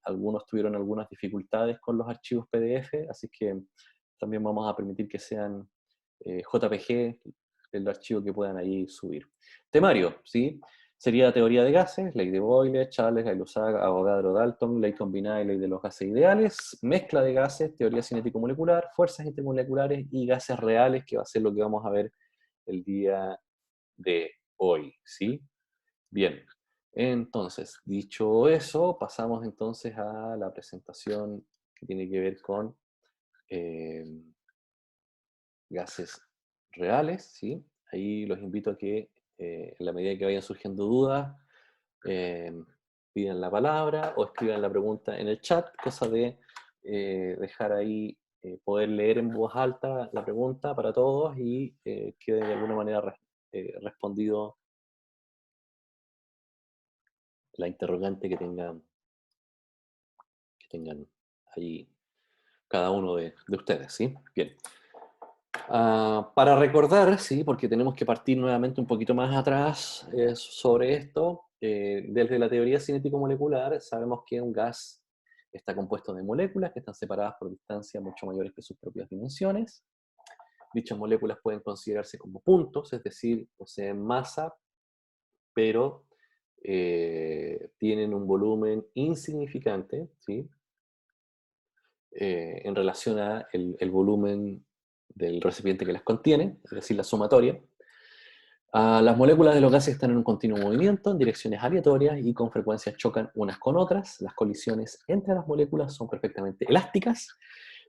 algunos tuvieron algunas dificultades con los archivos PDF, así que también vamos a permitir que sean JPG el archivo que puedan ahí subir. Temario, ¿sí? Sería teoría de gases, ley de Boyle, Charles, Gay-Lussac, Avogadro, Dalton, ley combinada y ley de los gases ideales, mezcla de gases, teoría cinético-molecular, fuerzas intermoleculares y gases reales, que va a ser lo que vamos a ver el día de hoy, ¿sí? Bien, entonces, dicho eso, pasamos entonces a la presentación que tiene que ver con eh, gases reales, ¿sí? Ahí los invito a que, en la medida que vayan surgiendo dudas, eh, pidan la palabra o escriban la pregunta en el chat, cosa de dejar ahí, poder leer en voz alta la pregunta para todos y quede de alguna manera respondido la interrogante que tengan ahí cada uno de ustedes, ¿sí? Bien. Para recordar, sí, porque tenemos que partir nuevamente un poquito más atrás sobre esto, desde la teoría cinético-molecular sabemos que un gas está compuesto de moléculas que están separadas por distancias mucho mayores que sus propias dimensiones. Dichas moléculas pueden considerarse como puntos, es decir, poseen masa, pero tienen un volumen insignificante, ¿sí? En relación a el volumen del recipiente que las contiene, es decir, la sumatoria. Las moléculas de los gases están en un continuo movimiento, en direcciones aleatorias y con frecuencia chocan unas con otras. Las colisiones entre las moléculas son perfectamente elásticas,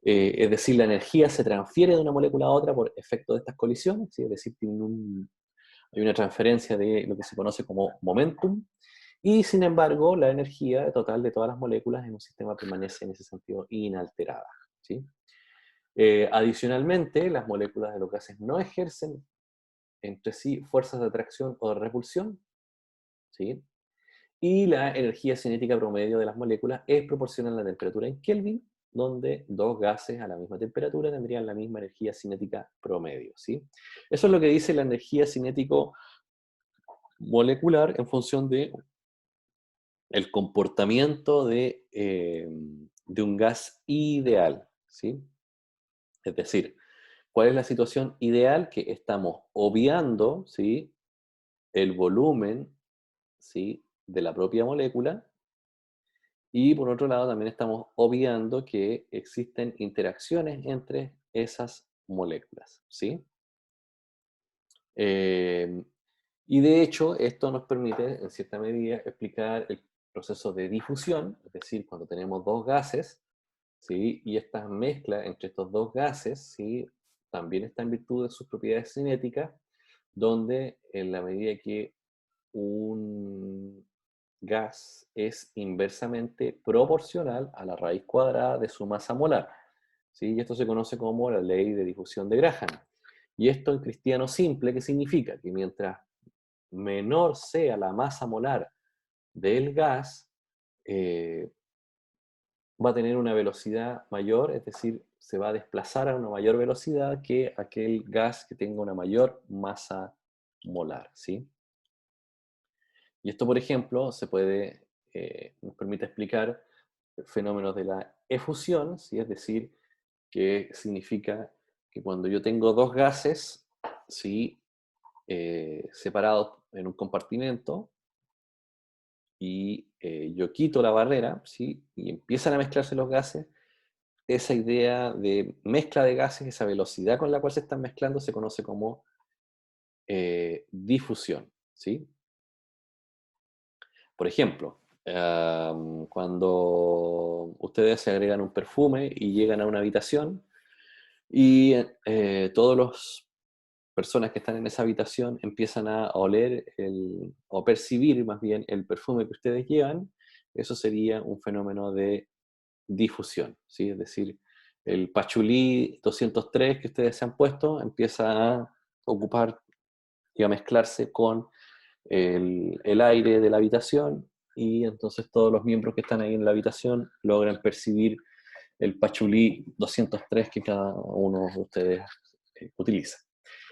es decir, la energía se transfiere de una molécula a otra por efecto de estas colisiones, ¿sí? Es decir, hay una transferencia de lo que se conoce como momentum, y sin embargo, la energía total de todas las moléculas en un sistema permanece en ese sentido inalterada, ¿sí? Adicionalmente, las moléculas de los gases no ejercen entre sí fuerzas de atracción o de repulsión, ¿sí? Y la energía cinética promedio de las moléculas es proporcional a la temperatura en Kelvin, donde dos gases a la misma temperatura tendrían la misma energía cinética promedio, ¿sí? Eso es lo que dice la energía cinético molecular en función de el comportamiento de un gas ideal, ¿sí? Es decir, ¿cuál es la situación ideal? Que estamos obviando, ¿sí?, el volumen, ¿sí?, de la propia molécula, y por otro lado también estamos obviando que existen interacciones entre esas moléculas, ¿sí? Eh, y de hecho, esto nos permite, en cierta medida, explicar el proceso de difusión, es decir, cuando tenemos dos gases, ¿sí?, y esta mezcla entre estos dos gases, ¿sí?, también está en virtud de sus propiedades cinéticas, donde en la medida que un gas es inversamente proporcional a la raíz cuadrada de su masa molar, ¿sí? Y esto se conoce como la ley de difusión de Graham. Y esto en cristiano simple, ¿qué significa? Que mientras menor sea la masa molar del gas, eh, va a tener una velocidad mayor, es decir, se va a desplazar a una mayor velocidad que aquel gas que tenga una mayor masa molar, ¿sí? Y esto, por ejemplo, nos permite explicar fenómenos de la efusión, ¿sí? Es decir, que significa que cuando yo tengo dos gases, ¿sí?, separados en un compartimento y yo quito la barrera, ¿sí? Y empiezan a mezclarse los gases, esa idea de mezcla de gases, esa velocidad con la cual se están mezclando, se conoce como difusión, ¿sí? Por ejemplo, cuando ustedes se agregan un perfume y llegan a una habitación y todas las personas que están en esa habitación empiezan a oler o percibir más bien el perfume que ustedes llevan, eso sería un fenómeno de difusión, ¿sí? Es decir, el pachulí 203 que ustedes se han puesto empieza a ocupar y a mezclarse con el aire de la habitación y entonces todos los miembros que están ahí en la habitación logran percibir el pachulí 203 que cada uno de ustedes utiliza.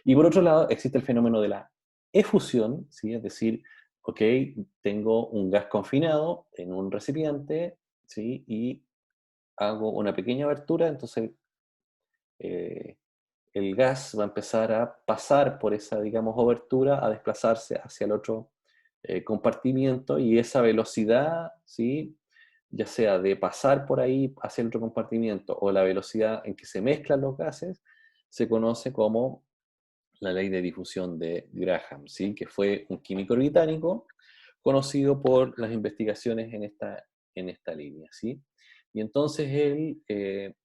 Y por otro lado existe el fenómeno de la efusión, ¿sí? Es decir, ok, tengo un gas confinado en un recipiente, ¿sí? Y hago una pequeña abertura, entonces eh, el gas va a empezar a pasar por esa, digamos, abertura, a desplazarse hacia el otro compartimiento y esa velocidad, ¿sí? Ya sea de pasar por ahí hacia el otro compartimiento o la velocidad en que se mezclan los gases, se conoce como la ley de difusión de Graham, ¿sí? Que fue un químico británico conocido por las investigaciones en esta línea, ¿sí? Y entonces él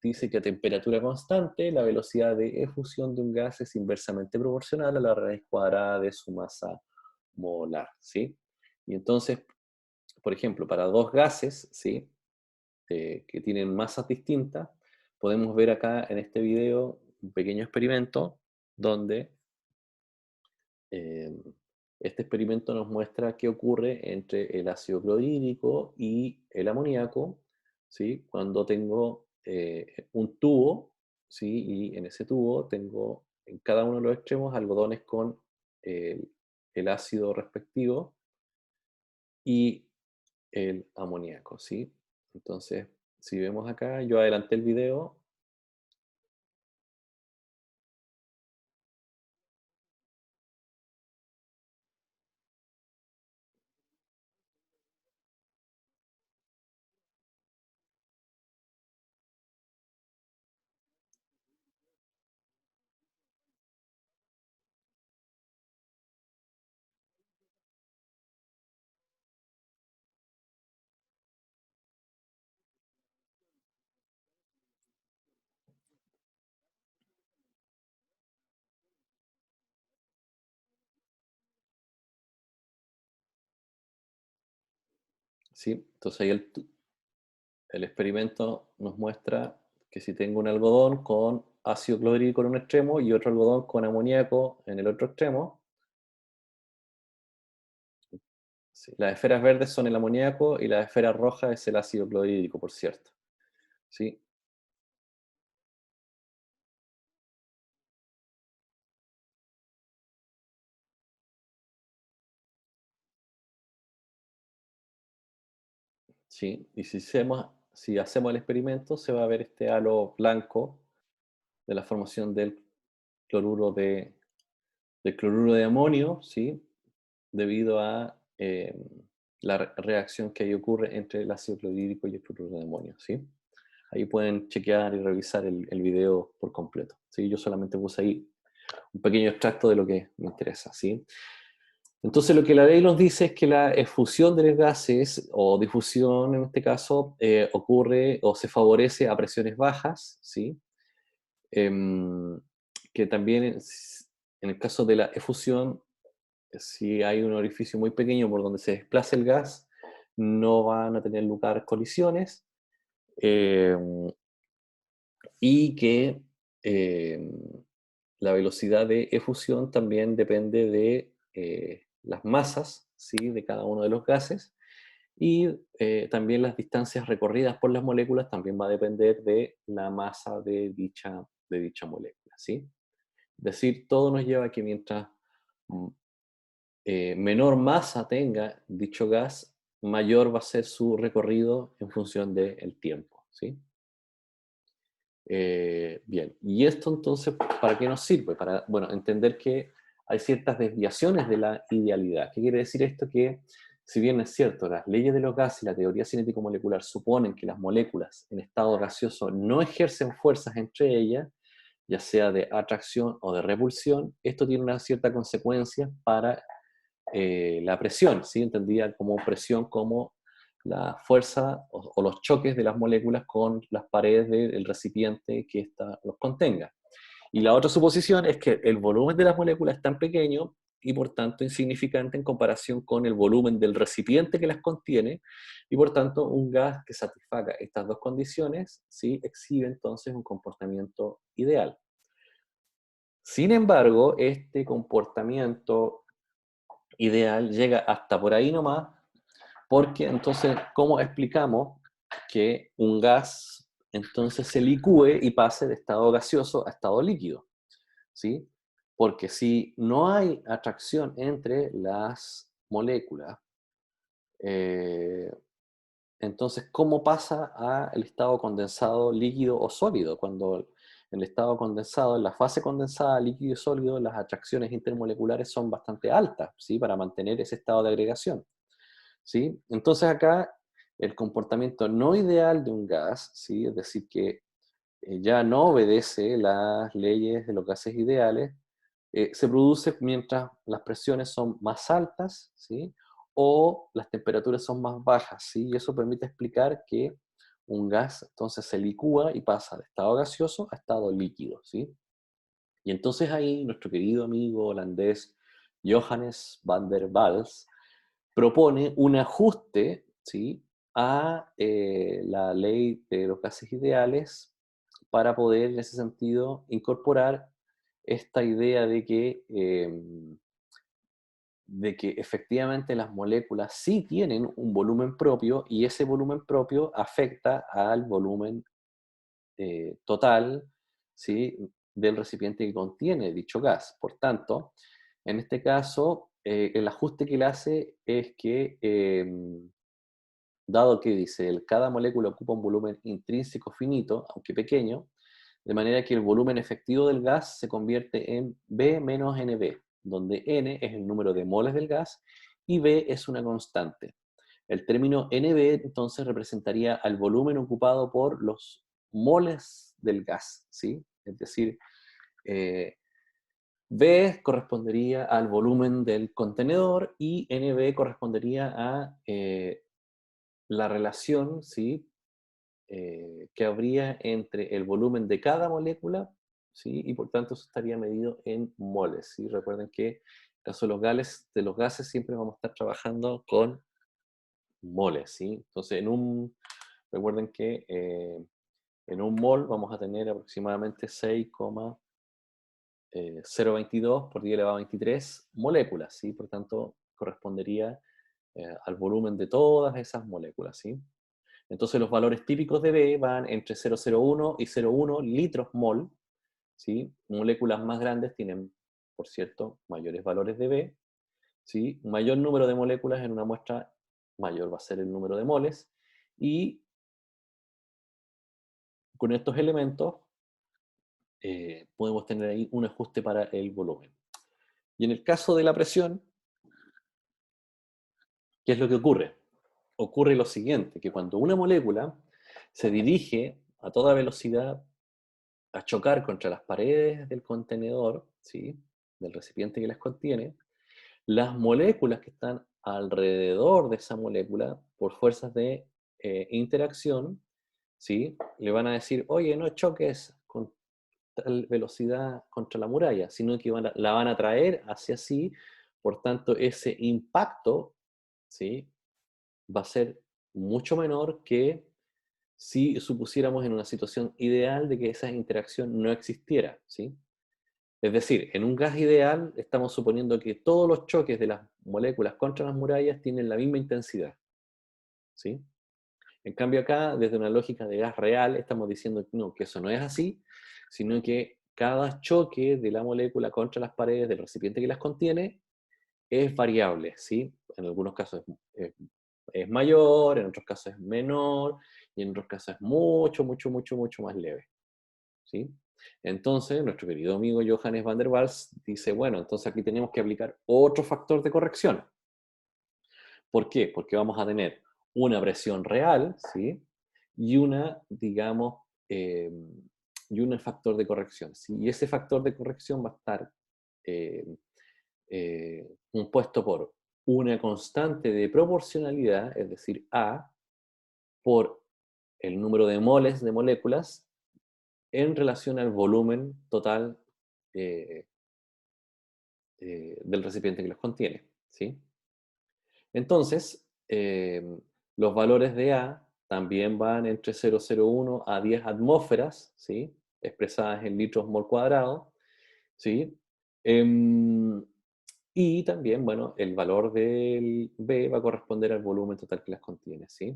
dice que a temperatura constante la velocidad de efusión de un gas es inversamente proporcional a la raíz cuadrada de su masa molar, ¿sí? Y entonces, por ejemplo, para dos gases, ¿sí? Que tienen masas distintas, podemos ver acá en este video un pequeño experimento donde este experimento nos muestra qué ocurre entre el ácido clorhídrico y el amoníaco, ¿sí? Cuando tengo un tubo, ¿sí? Y en ese tubo tengo en cada uno de los extremos algodones con el, el ácido respectivo y el amoníaco, ¿sí? Entonces, si vemos acá, yo adelanté el video. ¿Sí? Entonces ahí el experimento nos muestra que si tengo un algodón con ácido clorhídrico en un extremo y otro algodón con amoníaco en el otro extremo, sí, las esferas verdes son el amoníaco y las esferas rojas es el ácido clorhídrico, por cierto. ¿Sí? ¿Sí? Y si hacemos el experimento, se va a ver este halo blanco de la formación cloruro de, del cloruro de amonio, ¿sí? Debido a la reacción que ahí ocurre entre el ácido clorhídrico y el cloruro de amonio, ¿sí? Ahí pueden chequear y revisar el video por completo, ¿sí? Yo solamente puse ahí un pequeño extracto de lo que me interesa, ¿sí? Entonces lo que la ley nos dice es que la efusión de los gases, o difusión en este caso, ocurre o se favorece a presiones bajas, ¿sí? Em, que también en el caso de la efusión, si hay un orificio muy pequeño por donde se desplace el gas, no van a tener lugar colisiones, y que eh, la velocidad de efusión también depende de las masas, ¿sí? De cada uno de los gases, y también las distancias recorridas por las moléculas también va a depender de la masa de dicha molécula, ¿sí? Es decir, todo nos lleva a que mientras mm, menor masa tenga dicho gas, mayor va a ser su recorrido en función del tiempo, ¿sí? Bien, y esto entonces, ¿para qué nos sirve? Para, bueno, entender que hay ciertas desviaciones de la idealidad. ¿Qué quiere decir esto? Que si bien es cierto, las leyes de los gases y la teoría cinético-molecular suponen que las moléculas en estado gaseoso no ejercen fuerzas entre ellas, ya sea de atracción o de repulsión, esto tiene una cierta consecuencia para la presión, ¿sí? Entendida como presión como la fuerza o los choques de las moléculas con las paredes del recipiente que los contenga. Y la otra suposición es que el volumen de las moléculas es tan pequeño y por tanto insignificante en comparación con el volumen del recipiente que las contiene, y por tanto un gas que satisfaga estas dos condiciones, ¿sí?, exhibe entonces un comportamiento ideal. Sin embargo, este comportamiento ideal llega hasta por ahí nomás, porque entonces, ¿cómo explicamos que un gas entonces se licúe y pase de estado gaseoso a estado líquido? ¿Sí? Porque si no hay atracción entre las moléculas, eh, entonces, ¿cómo pasa al estado condensado líquido o sólido? Cuando en el estado condensado, en la fase condensada líquido y sólido, las atracciones intermoleculares son bastante altas, ¿sí?, para mantener ese estado de agregación, ¿sí? Entonces acá el comportamiento no ideal de un gas, ¿sí?, es decir, que ya no obedece las leyes de los gases ideales, se produce mientras las presiones son más altas, ¿sí?, o las temperaturas son más bajas, ¿sí? Y eso permite explicar que un gas entonces se licúa y pasa de estado gaseoso a estado líquido, ¿sí? Y entonces ahí nuestro querido amigo holandés Johannes van der Waals propone un ajuste, ¿sí?, a la ley de los gases ideales para poder, en ese sentido, incorporar esta idea de que efectivamente las moléculas sí tienen un volumen propio y ese volumen propio afecta al volumen total, ¿sí?, del recipiente que contiene dicho gas. Por tanto, en este caso, el ajuste que él hace es que, dado que dice, cada molécula ocupa un volumen intrínseco finito, aunque pequeño, de manera que el volumen efectivo del gas se convierte en B menos NB, donde N es el número de moles del gas y B es una constante. El término NB entonces representaría al volumen ocupado por los moles del gas, ¿sí? Es decir, eh, B correspondería al volumen del contenedor y NB correspondería a la relación, ¿sí?, que habría entre el volumen de cada molécula, ¿sí?, y por tanto eso estaría medido en moles, ¿sí? Recuerden que en el caso de los gases siempre vamos a estar trabajando con moles, ¿sí? Entonces, recuerden que en un mol vamos a tener aproximadamente 6,022 por 10 elevado a 23 moléculas, ¿sí? Por tanto, correspondería al volumen de todas esas moléculas, ¿sí? Entonces los valores típicos de B van entre 0,01 y 0,1 litros mol, ¿sí? Moléculas más grandes tienen, por cierto, mayores valores de B, ¿sí? Un mayor número de moléculas en una muestra, mayor va a ser el número de moles, y con estos elementos podemos tener ahí un ajuste para el volumen. Y en el caso de la presión, ¿qué es lo que ocurre? Ocurre lo siguiente, que cuando una molécula se dirige a toda velocidad a chocar contra las paredes del contenedor, ¿sí?, del recipiente que las contiene, las moléculas que están alrededor de esa molécula, por fuerzas de interacción, ¿sí?, le van a decir, oye, no choques con tal velocidad contra la muralla, sino que la van a traer hacia sí, por tanto, ese impacto, ¿sí?, va a ser mucho menor que si supusiéramos en una situación ideal de que esa interacción no existiera, ¿sí? Es decir, en un gas ideal estamos suponiendo que todos los choques de las moléculas contra las murallas tienen la misma intensidad, ¿sí? En cambio acá, desde una lógica de gas real, estamos diciendo que no, que eso no es así, sino que cada choque de la molécula contra las paredes del recipiente que las contiene es variable, ¿sí? En algunos casos es mayor, en otros casos es menor, y en otros casos es mucho, mucho, mucho, mucho más leve, ¿sí? Entonces, nuestro querido amigo Johannes van der Waals dice, bueno, entonces aquí tenemos que aplicar otro factor de corrección. ¿Por qué? Porque vamos a tener una presión real, ¿sí? Y una, digamos, y un factor de corrección, ¿sí? Y ese factor de corrección va a estar eh, compuesto por una constante de proporcionalidad, es decir, A, por el número de moles de moléculas en relación al volumen total eh, del recipiente que los contiene, ¿sí? Entonces, los valores de A también van entre 0,01 a 10 atmósferas, ¿sí? Expresadas en litros mol cuadrado, ¿sí? Em, y también, bueno, el valor del B va a corresponder al volumen total que las contiene, ¿sí?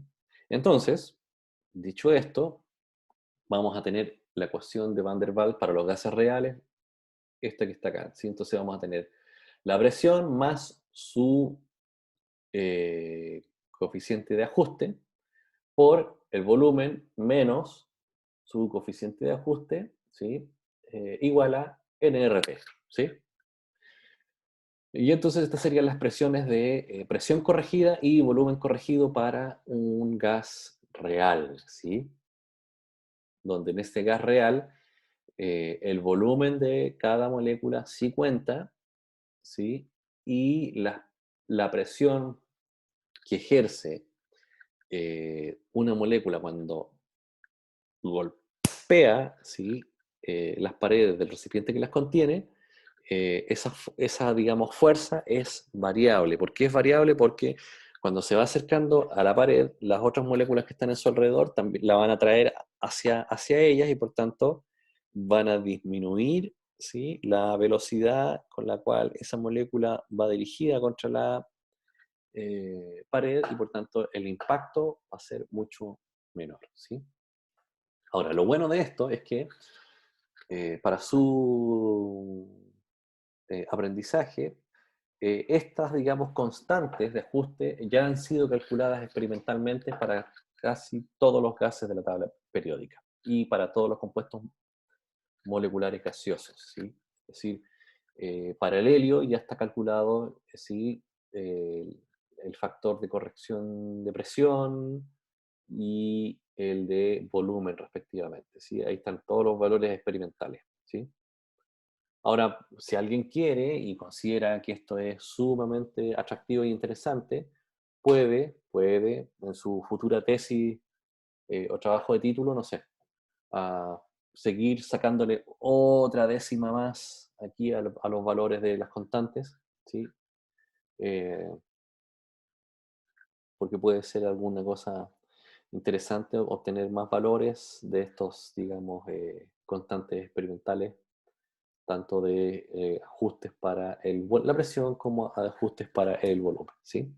Entonces, dicho esto, vamos a tener la ecuación de Van der Waals para los gases reales, esta que está acá, ¿sí? Entonces vamos a tener la presión más su coeficiente de ajuste por el volumen menos su coeficiente de ajuste, ¿sí? Igual a NRT, ¿sí? Y entonces estas serían las presiones de presión corregida y volumen corregido para un gas real, ¿sí? Donde en este gas real el volumen de cada molécula sí cuenta, ¿sí? Y la presión que ejerce una molécula cuando golpea, ¿sí? Las paredes del recipiente que las contiene, esa, digamos, fuerza es variable. ¿Por qué es variable? Porque cuando se va acercando a la pared, las otras moléculas que están en su alrededor también la van a traer hacia ellas y por tanto van a disminuir, ¿sí? La velocidad con la cual esa molécula va dirigida contra la pared y por tanto el impacto va a ser mucho menor, ¿sí? Ahora, lo bueno de esto es que para su aprendizaje, estas, digamos, constantes de ajuste ya han sido calculadas experimentalmente para casi todos los gases de la tabla periódica y para todos los compuestos moleculares gaseosos, ¿sí? Es decir, para el helio ya está calculado, ¿sí? El factor de corrección de presión y el de volumen respectivamente, ¿sí? Ahí están todos los valores experimentales, ¿sí? Ahora, si alguien quiere y considera que esto es sumamente atractivo e interesante, puede en su futura tesis o trabajo de título, no sé, a seguir sacándole otra décima más aquí a los valores de las constantes, ¿sí? Eh, porque puede ser alguna cosa interesante obtener más valores de estos, digamos, constantes experimentales, tanto de ajustes para la presión como ajustes para el volumen, ¿sí?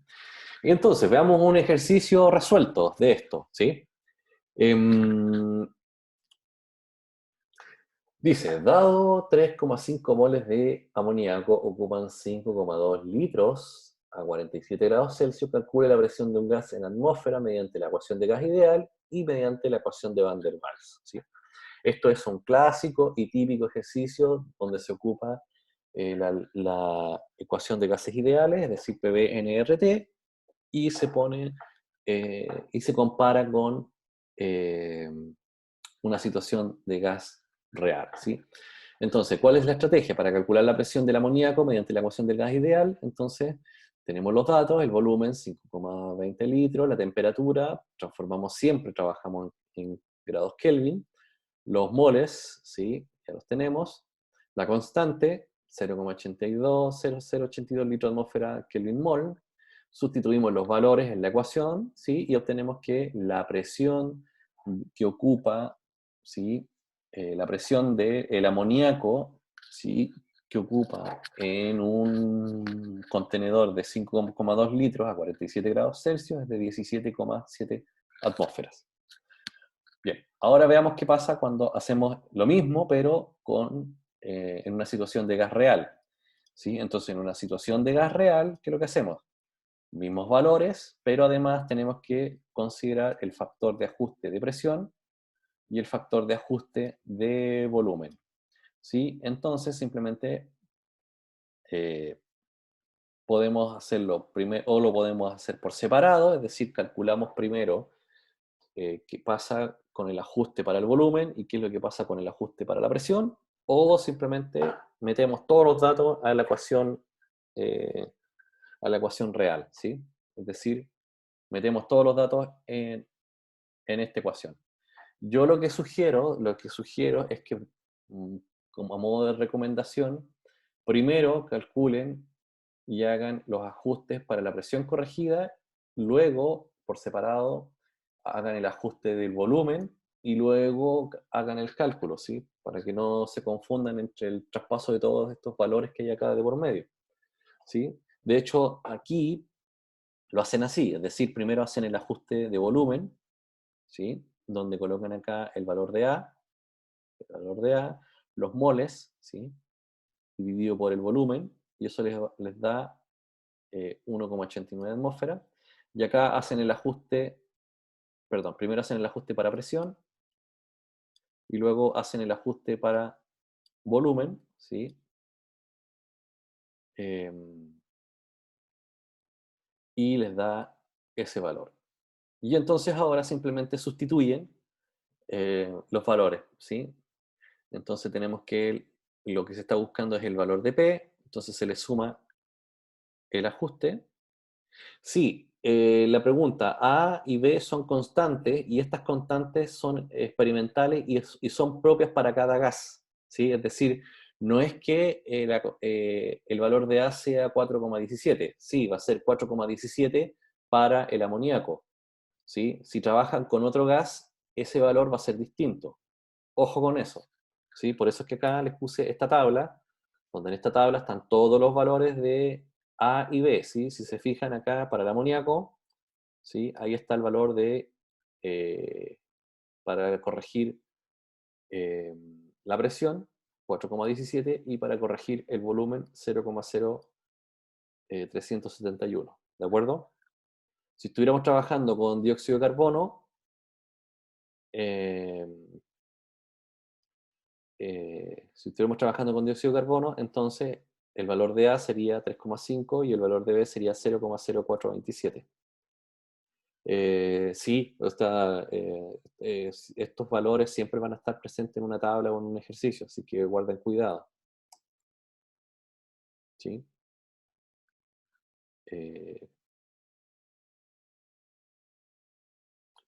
Y entonces, veamos un ejercicio resuelto de esto, ¿sí? Em, Dice, dado 3,5 moles de amoníaco ocupan 5,2 litros a 47 grados Celsius, calcule la presión de un gas en atmósfera mediante la ecuación de gas ideal y mediante la ecuación de Van der Waals, ¿sí? Esto es un clásico y típico ejercicio donde se ocupa la ecuación de gases ideales, es decir, PV-NRT, y se pone y se compara con eh, una situación de gas real, ¿sí? Entonces, ¿cuál es la estrategia? Para calcular la presión del amoníaco mediante la ecuación del gas ideal, entonces tenemos los datos, el volumen 5,20 litros, la temperatura, transformamos siempre, trabajamos en grados Kelvin, los moles, ¿sí? Ya los tenemos, la constante, 0,82 litros de atmósfera Kelvin mol, sustituimos los valores en la ecuación, ¿sí? Y obtenemos que la presión que ocupa, ¿sí? La presión del amoníaco, ¿sí? Que ocupa en un contenedor de 5,2 litros a 47 grados Celsius es de 17,7 atmósferas. Bien, ahora veamos qué pasa cuando hacemos lo mismo, pero en una situación de gas real, ¿sí? Entonces, en una situación de gas real, ¿qué es lo que hacemos? Mismos valores, pero además tenemos que considerar el factor de ajuste de presión, y el factor de ajuste de volumen. ¿Sí? Entonces, simplemente eh, podemos hacerlo primero, o lo podemos hacer por separado, es decir, calculamos primero qué pasa con el ajuste para el volumen y qué es lo que pasa con el ajuste para la presión, o simplemente metemos todos los datos eh, a la ecuación real, ¿sí? Es decir, metemos todos los datos en esta ecuación. Yo lo que sugiero es que, como a modo de recomendación, primero calculen y hagan los ajustes para la presión corregida, luego, por separado, hagan el ajuste del volumen y luego hagan el cálculo, ¿sí? Para que no se confundan entre el traspaso de todos estos valores que hay acá de por medio, ¿sí? De hecho, aquí lo hacen así, es decir, primero hacen el ajuste de volumen, ¿sí? Donde colocan acá el valor de A, los moles, ¿sí? Dividido por el volumen, y eso les da 1,89 atmósferas. Y acá hacen el ajuste, perdón, primero hacen el ajuste para presión, y luego hacen el ajuste para volumen, ¿sí? Y les da ese valor. Y entonces ahora simplemente sustituyen los valores, ¿sí? Entonces tenemos que lo que se está buscando es el valor de P, entonces se le suma el ajuste. Sí, la pregunta A y B son constantes y estas constantes son experimentales y son propias para cada gas, ¿sí? Es decir, no es que el valor de A sea 4,17, sí, va a ser 4,17 para el amoníaco, ¿sí? Si trabajan con otro gas, ese valor va a ser distinto. Ojo con eso, ¿sí? Por eso es que acá les puse esta tabla, donde en esta tabla están todos los valores de A y B, ¿sí? Si se fijan acá para el amoníaco, ¿sí? Ahí está el valor eh, para corregir eh, la presión, 4,17, y para corregir el volumen, 0,0371, ¿de acuerdo? Si estuviéramos trabajando con dióxido de carbono, eh, si estuviéramos trabajando con dióxido de carbono, entonces el valor de A sería 3,5 y el valor de B sería 0,0427. Sí, estos valores siempre van a estar presentes en una tabla o en un ejercicio, así que guarden cuidado. ¿Sí? Eh,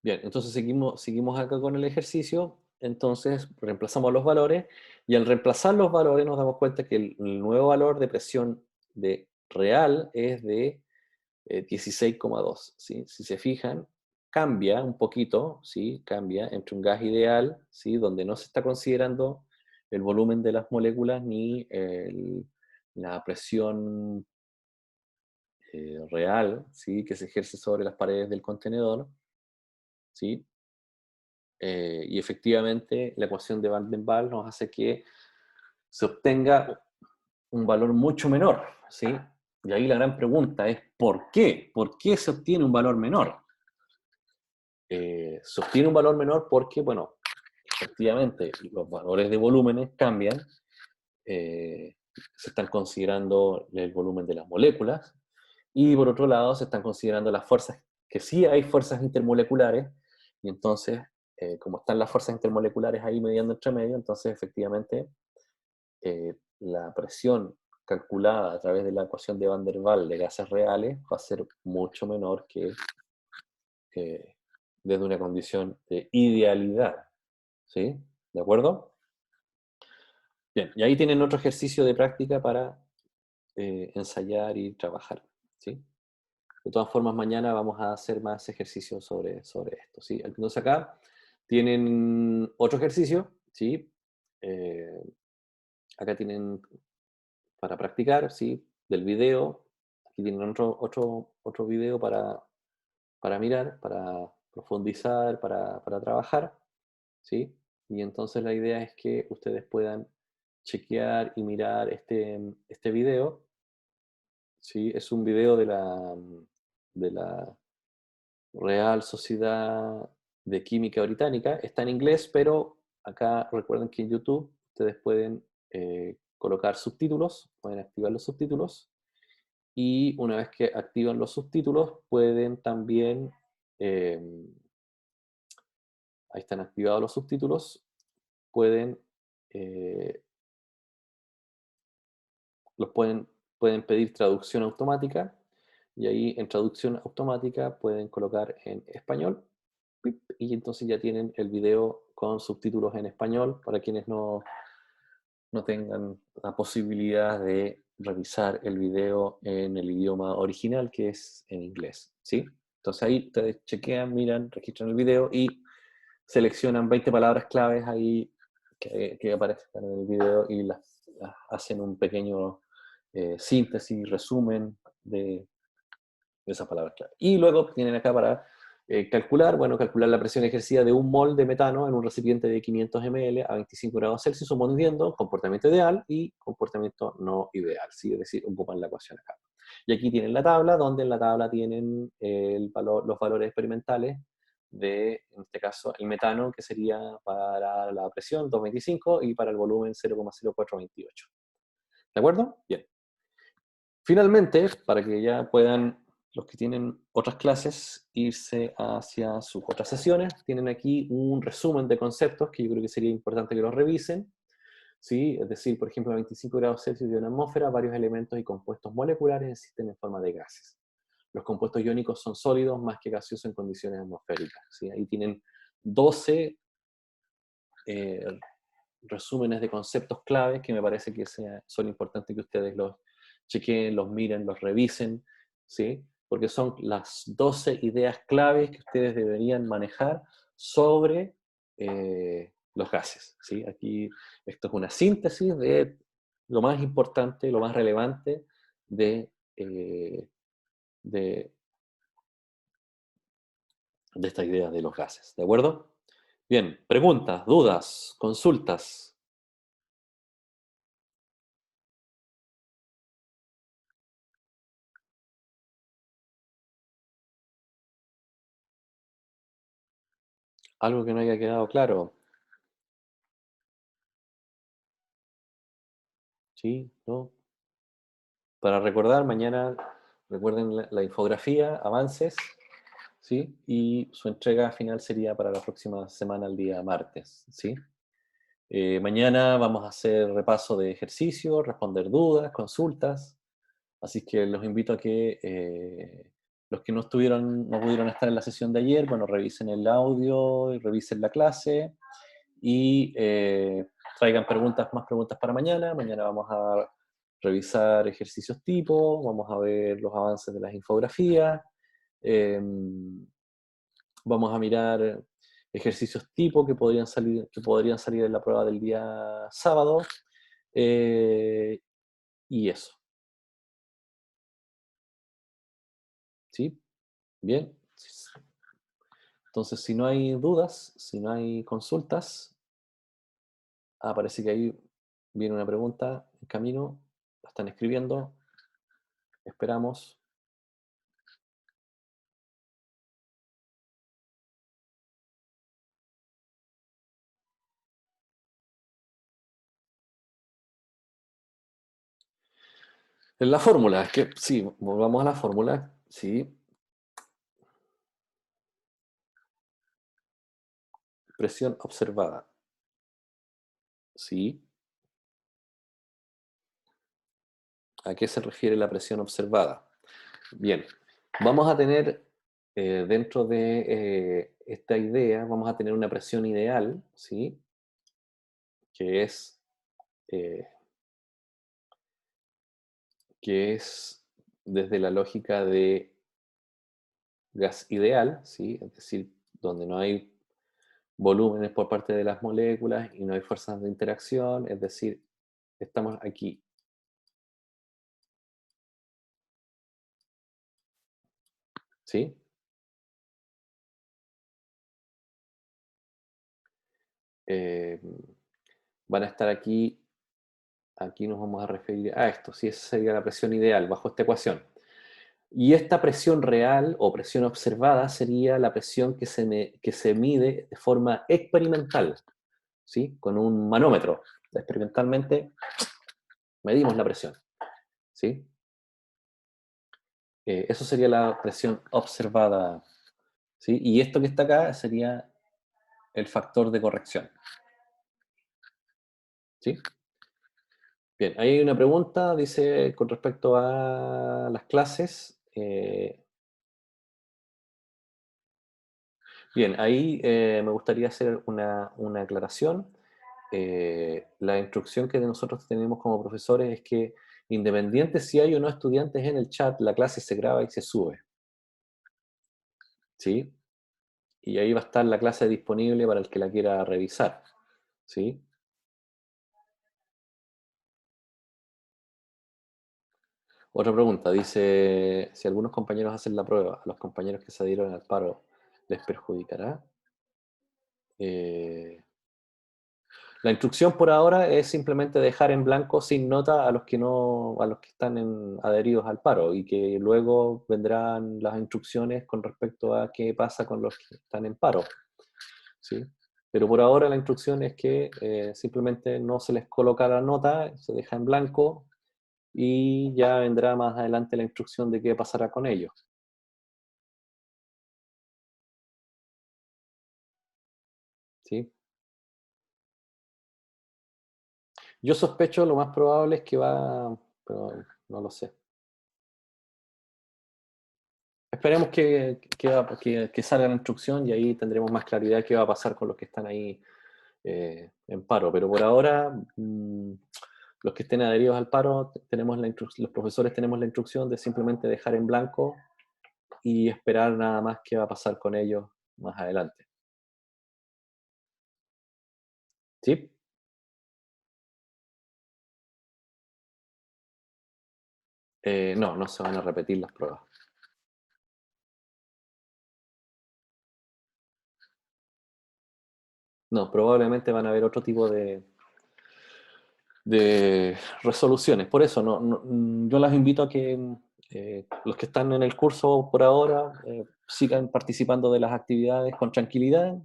Bien, entonces seguimos acá con el ejercicio. Entonces reemplazamos los valores y al reemplazar los valores nos damos cuenta que el nuevo valor de presión real es de 16,2. ¿Sí? Si se fijan, cambia un poquito, ¿sí? Cambia entre un gas ideal, ¿sí? Donde no se está considerando el volumen de las moléculas ni la presión real, ¿sí? Que se ejerce sobre las paredes del contenedor, ¿sí? Y efectivamente la ecuación de Van den Waals nos hace que se obtenga un valor mucho menor, ¿sí? Y ahí la gran pregunta es, ¿por qué? ¿Por qué se obtiene un valor menor? Se obtiene un valor menor porque, bueno, efectivamente los valores de volúmenes cambian, se están considerando el volumen de las moléculas, y por otro lado se están considerando las fuerzas, que sí hay fuerzas intermoleculares, y entonces, como están las fuerzas intermoleculares ahí mediando entre medio, entonces efectivamente la presión calculada a través de la ecuación de Van der Waals de gases reales va a ser mucho menor que eh, desde una condición de idealidad, ¿sí? ¿De acuerdo? Bien, y ahí tienen otro ejercicio de práctica para ensayar y trabajar, ¿sí? De todas formas, mañana vamos a hacer más ejercicios sobre esto, ¿sí? Entonces acá tienen otro ejercicio, ¿sí? Eh, Acá tienen para practicar, ¿sí? Del video. Aquí tienen otro video para mirar, para profundizar, para trabajar, ¿sí? Y entonces la idea es que ustedes puedan chequear y mirar este video, ¿sí? Es un video de la Real Sociedad de química británica. Está en inglés, pero acá recuerden que en YouTube ustedes pueden colocar subtítulos, pueden activar los subtítulos, y una vez que activan los subtítulos pueden también, eh, ahí están activados los subtítulos, pueden, eh, pueden pedir traducción automática, y ahí en traducción automática pueden colocar en español, y entonces ya tienen el video con subtítulos en español para quienes no tengan la posibilidad de revisar el video en el idioma original, que es en inglés, ¿sí? Entonces ahí ustedes chequean, miran, registran el video y seleccionan 20 palabras claves ahí que aparezcan en el video y las hacen un pequeño síntesis, resumen de esas palabras clave. Y luego tienen acá para calcular, bueno, calcular la presión ejercida de un mol de metano en un recipiente de 500 ml a 25 grados Celsius, suponiendo comportamiento ideal y comportamiento no ideal, ¿sí? Es decir, ocupan la ecuación acá. Y aquí tienen la tabla, donde en la tabla tienen los valores experimentales de, en este caso, el metano, que sería para la presión 225 y para el volumen 0,0428. ¿De acuerdo? Bien. Finalmente, para que ya puedan los que tienen otras clases irse hacia sus otras sesiones, tienen aquí un resumen de conceptos que yo creo que sería importante que los revisen, ¿sí? Es decir, por ejemplo, a 25 grados Celsius de una atmósfera, varios elementos y compuestos moleculares existen en forma de gases. Los compuestos iónicos son sólidos más que gaseosos en condiciones atmosféricas, ¿sí? Ahí tienen 12 eh, resúmenes de conceptos claves que me parece que son importantes que ustedes los chequeen, los miren, los revisen, ¿sí? Porque son las 12 ideas claves que ustedes deberían manejar sobre los gases, ¿sí? Aquí esto es una síntesis de lo más importante, lo más relevante eh, de, de esta idea de los gases, ¿de acuerdo? Bien, preguntas, dudas, consultas. Algo que no haya quedado claro. ¿Sí? ¿No? Para recordar, mañana recuerden la infografía, avances, ¿sí? Y su entrega final sería para la próxima semana, el día martes, ¿sí? Mañana vamos a hacer repaso de ejercicio, responder dudas, consultas, así que los invito a que los que no pudieron estar en la sesión de ayer, bueno, revisen el audio y revisen la clase y traigan más preguntas para mañana. Mañana vamos a revisar ejercicios tipo, vamos a ver los avances de las infografías, eh, vamos a mirar ejercicios tipo que podrían salir en la prueba del día sábado, eh, y eso, ¿sí? Bien. Entonces, si no hay dudas, si no hay consultas, parece que ahí viene una pregunta en camino, la están escribiendo, esperamos. En la fórmula, es que sí, volvamos a la fórmula, sí, presión observada, sí. ¿A qué se refiere la presión observada? Bien, vamos a tener dentro de esta idea, vamos a tener una presión ideal, ¿sí? Que es, eh, que es desde la lógica de gas ideal, ¿sí? Es decir, donde no hay volúmenes por parte de las moléculas y no hay fuerzas de interacción, es decir, estamos aquí, ¿sí? Eh, van a estar aquí nos vamos a referir a esto, si esa sería la presión ideal bajo esta ecuación. Y esta presión real o presión observada sería la presión que se mide de forma experimental, ¿sí? Con un manómetro. Experimentalmente medimos la presión, ¿sí? Eso sería la presión observada, ¿sí? Y esto que está acá sería el factor de corrección, ¿sí? Bien, ahí hay una pregunta, dice, con respecto a las clases. Bien, ahí me gustaría hacer una aclaración. La instrucción que nosotros tenemos como profesores es que, independiente si hay o no estudiantes en el chat, la clase se graba y se sube, ¿sí? Y ahí va a estar la clase disponible para el que la quiera revisar, ¿sí? Otra pregunta, dice, si algunos compañeros hacen la prueba, ¿a los compañeros que se adhieron al paro les perjudicará? Eh, La instrucción por ahora es simplemente dejar en blanco sin nota a los que no, a los que están adheridos al paro, y que luego vendrán las instrucciones con respecto a qué pasa con los que están en paro, ¿sí? Pero por ahora la instrucción es que simplemente no se les coloca la nota, se deja en blanco y ya vendrá más adelante la instrucción de qué pasará con ellos, ¿sí? Yo sospecho lo más probable es que va, pero no lo sé. Esperemos que salga la instrucción y ahí tendremos más claridad de qué va a pasar con los que están ahí en paro. Pero por ahora, los que estén adheridos al paro, tenemos los profesores tenemos la instrucción de simplemente dejar en blanco y esperar nada más qué va a pasar con ellos más adelante. ¿Sí? No, no se van a repetir las pruebas. No, probablemente van a haber otro tipo de resoluciones. Por eso, yo las invito a que los que están en el curso por ahora sigan participando de las actividades con tranquilidad,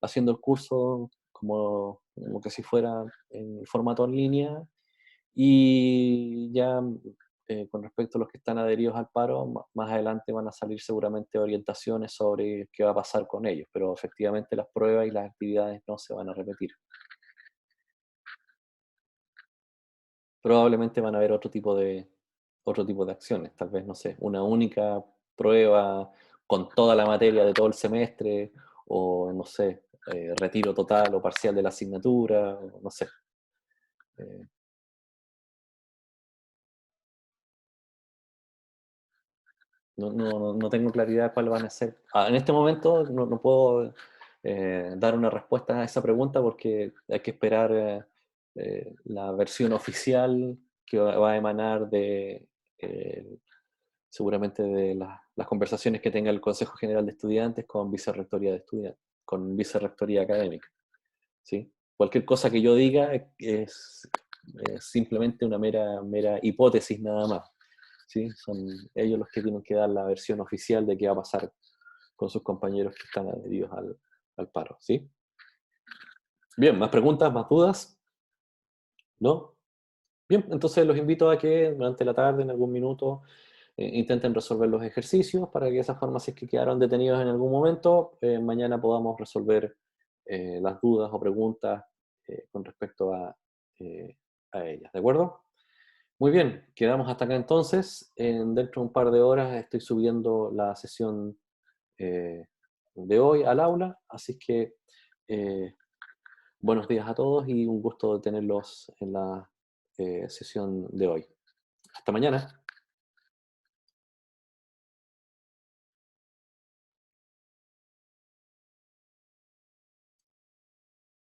haciendo el curso como que si fuera en formato en línea, y ya con respecto a los que están adheridos al paro, más adelante van a salir seguramente orientaciones sobre qué va a pasar con ellos, pero efectivamente las pruebas y las actividades no se van a repetir. Probablemente van a haber otro tipo de acciones, tal vez, no sé, una única prueba con toda la materia de todo el semestre, o no sé, retiro total o parcial de la asignatura, o no sé. Eh, no tengo claridad cuál van a ser. En este momento no puedo dar una respuesta a esa pregunta porque hay que esperar la versión oficial que va a emanar eh, seguramente de las conversaciones que tenga el Consejo General de Estudiantes con Vicerrectoría de Estudiantes, con Vicerrectoría Académica, ¿sí? Cualquier cosa que yo diga es simplemente una mera hipótesis nada más, ¿sí? Son ellos los que tienen que dar la versión oficial de qué va a pasar con sus compañeros que están adheridos al paro, ¿sí? Bien, ¿más preguntas, más dudas? ¿No? Bien, entonces los invito a que durante la tarde, en algún minuto, intenten resolver los ejercicios para que de esa forma, si es que quedaron detenidos en algún momento, mañana podamos resolver las dudas o preguntas con respecto eh, a ellas, ¿de acuerdo? Muy bien, quedamos hasta acá entonces. Dentro de un par de horas estoy subiendo la sesión eh, de hoy al aula, así que eh, buenos días a todos y un gusto tenerlos en la sesión de hoy. Hasta mañana.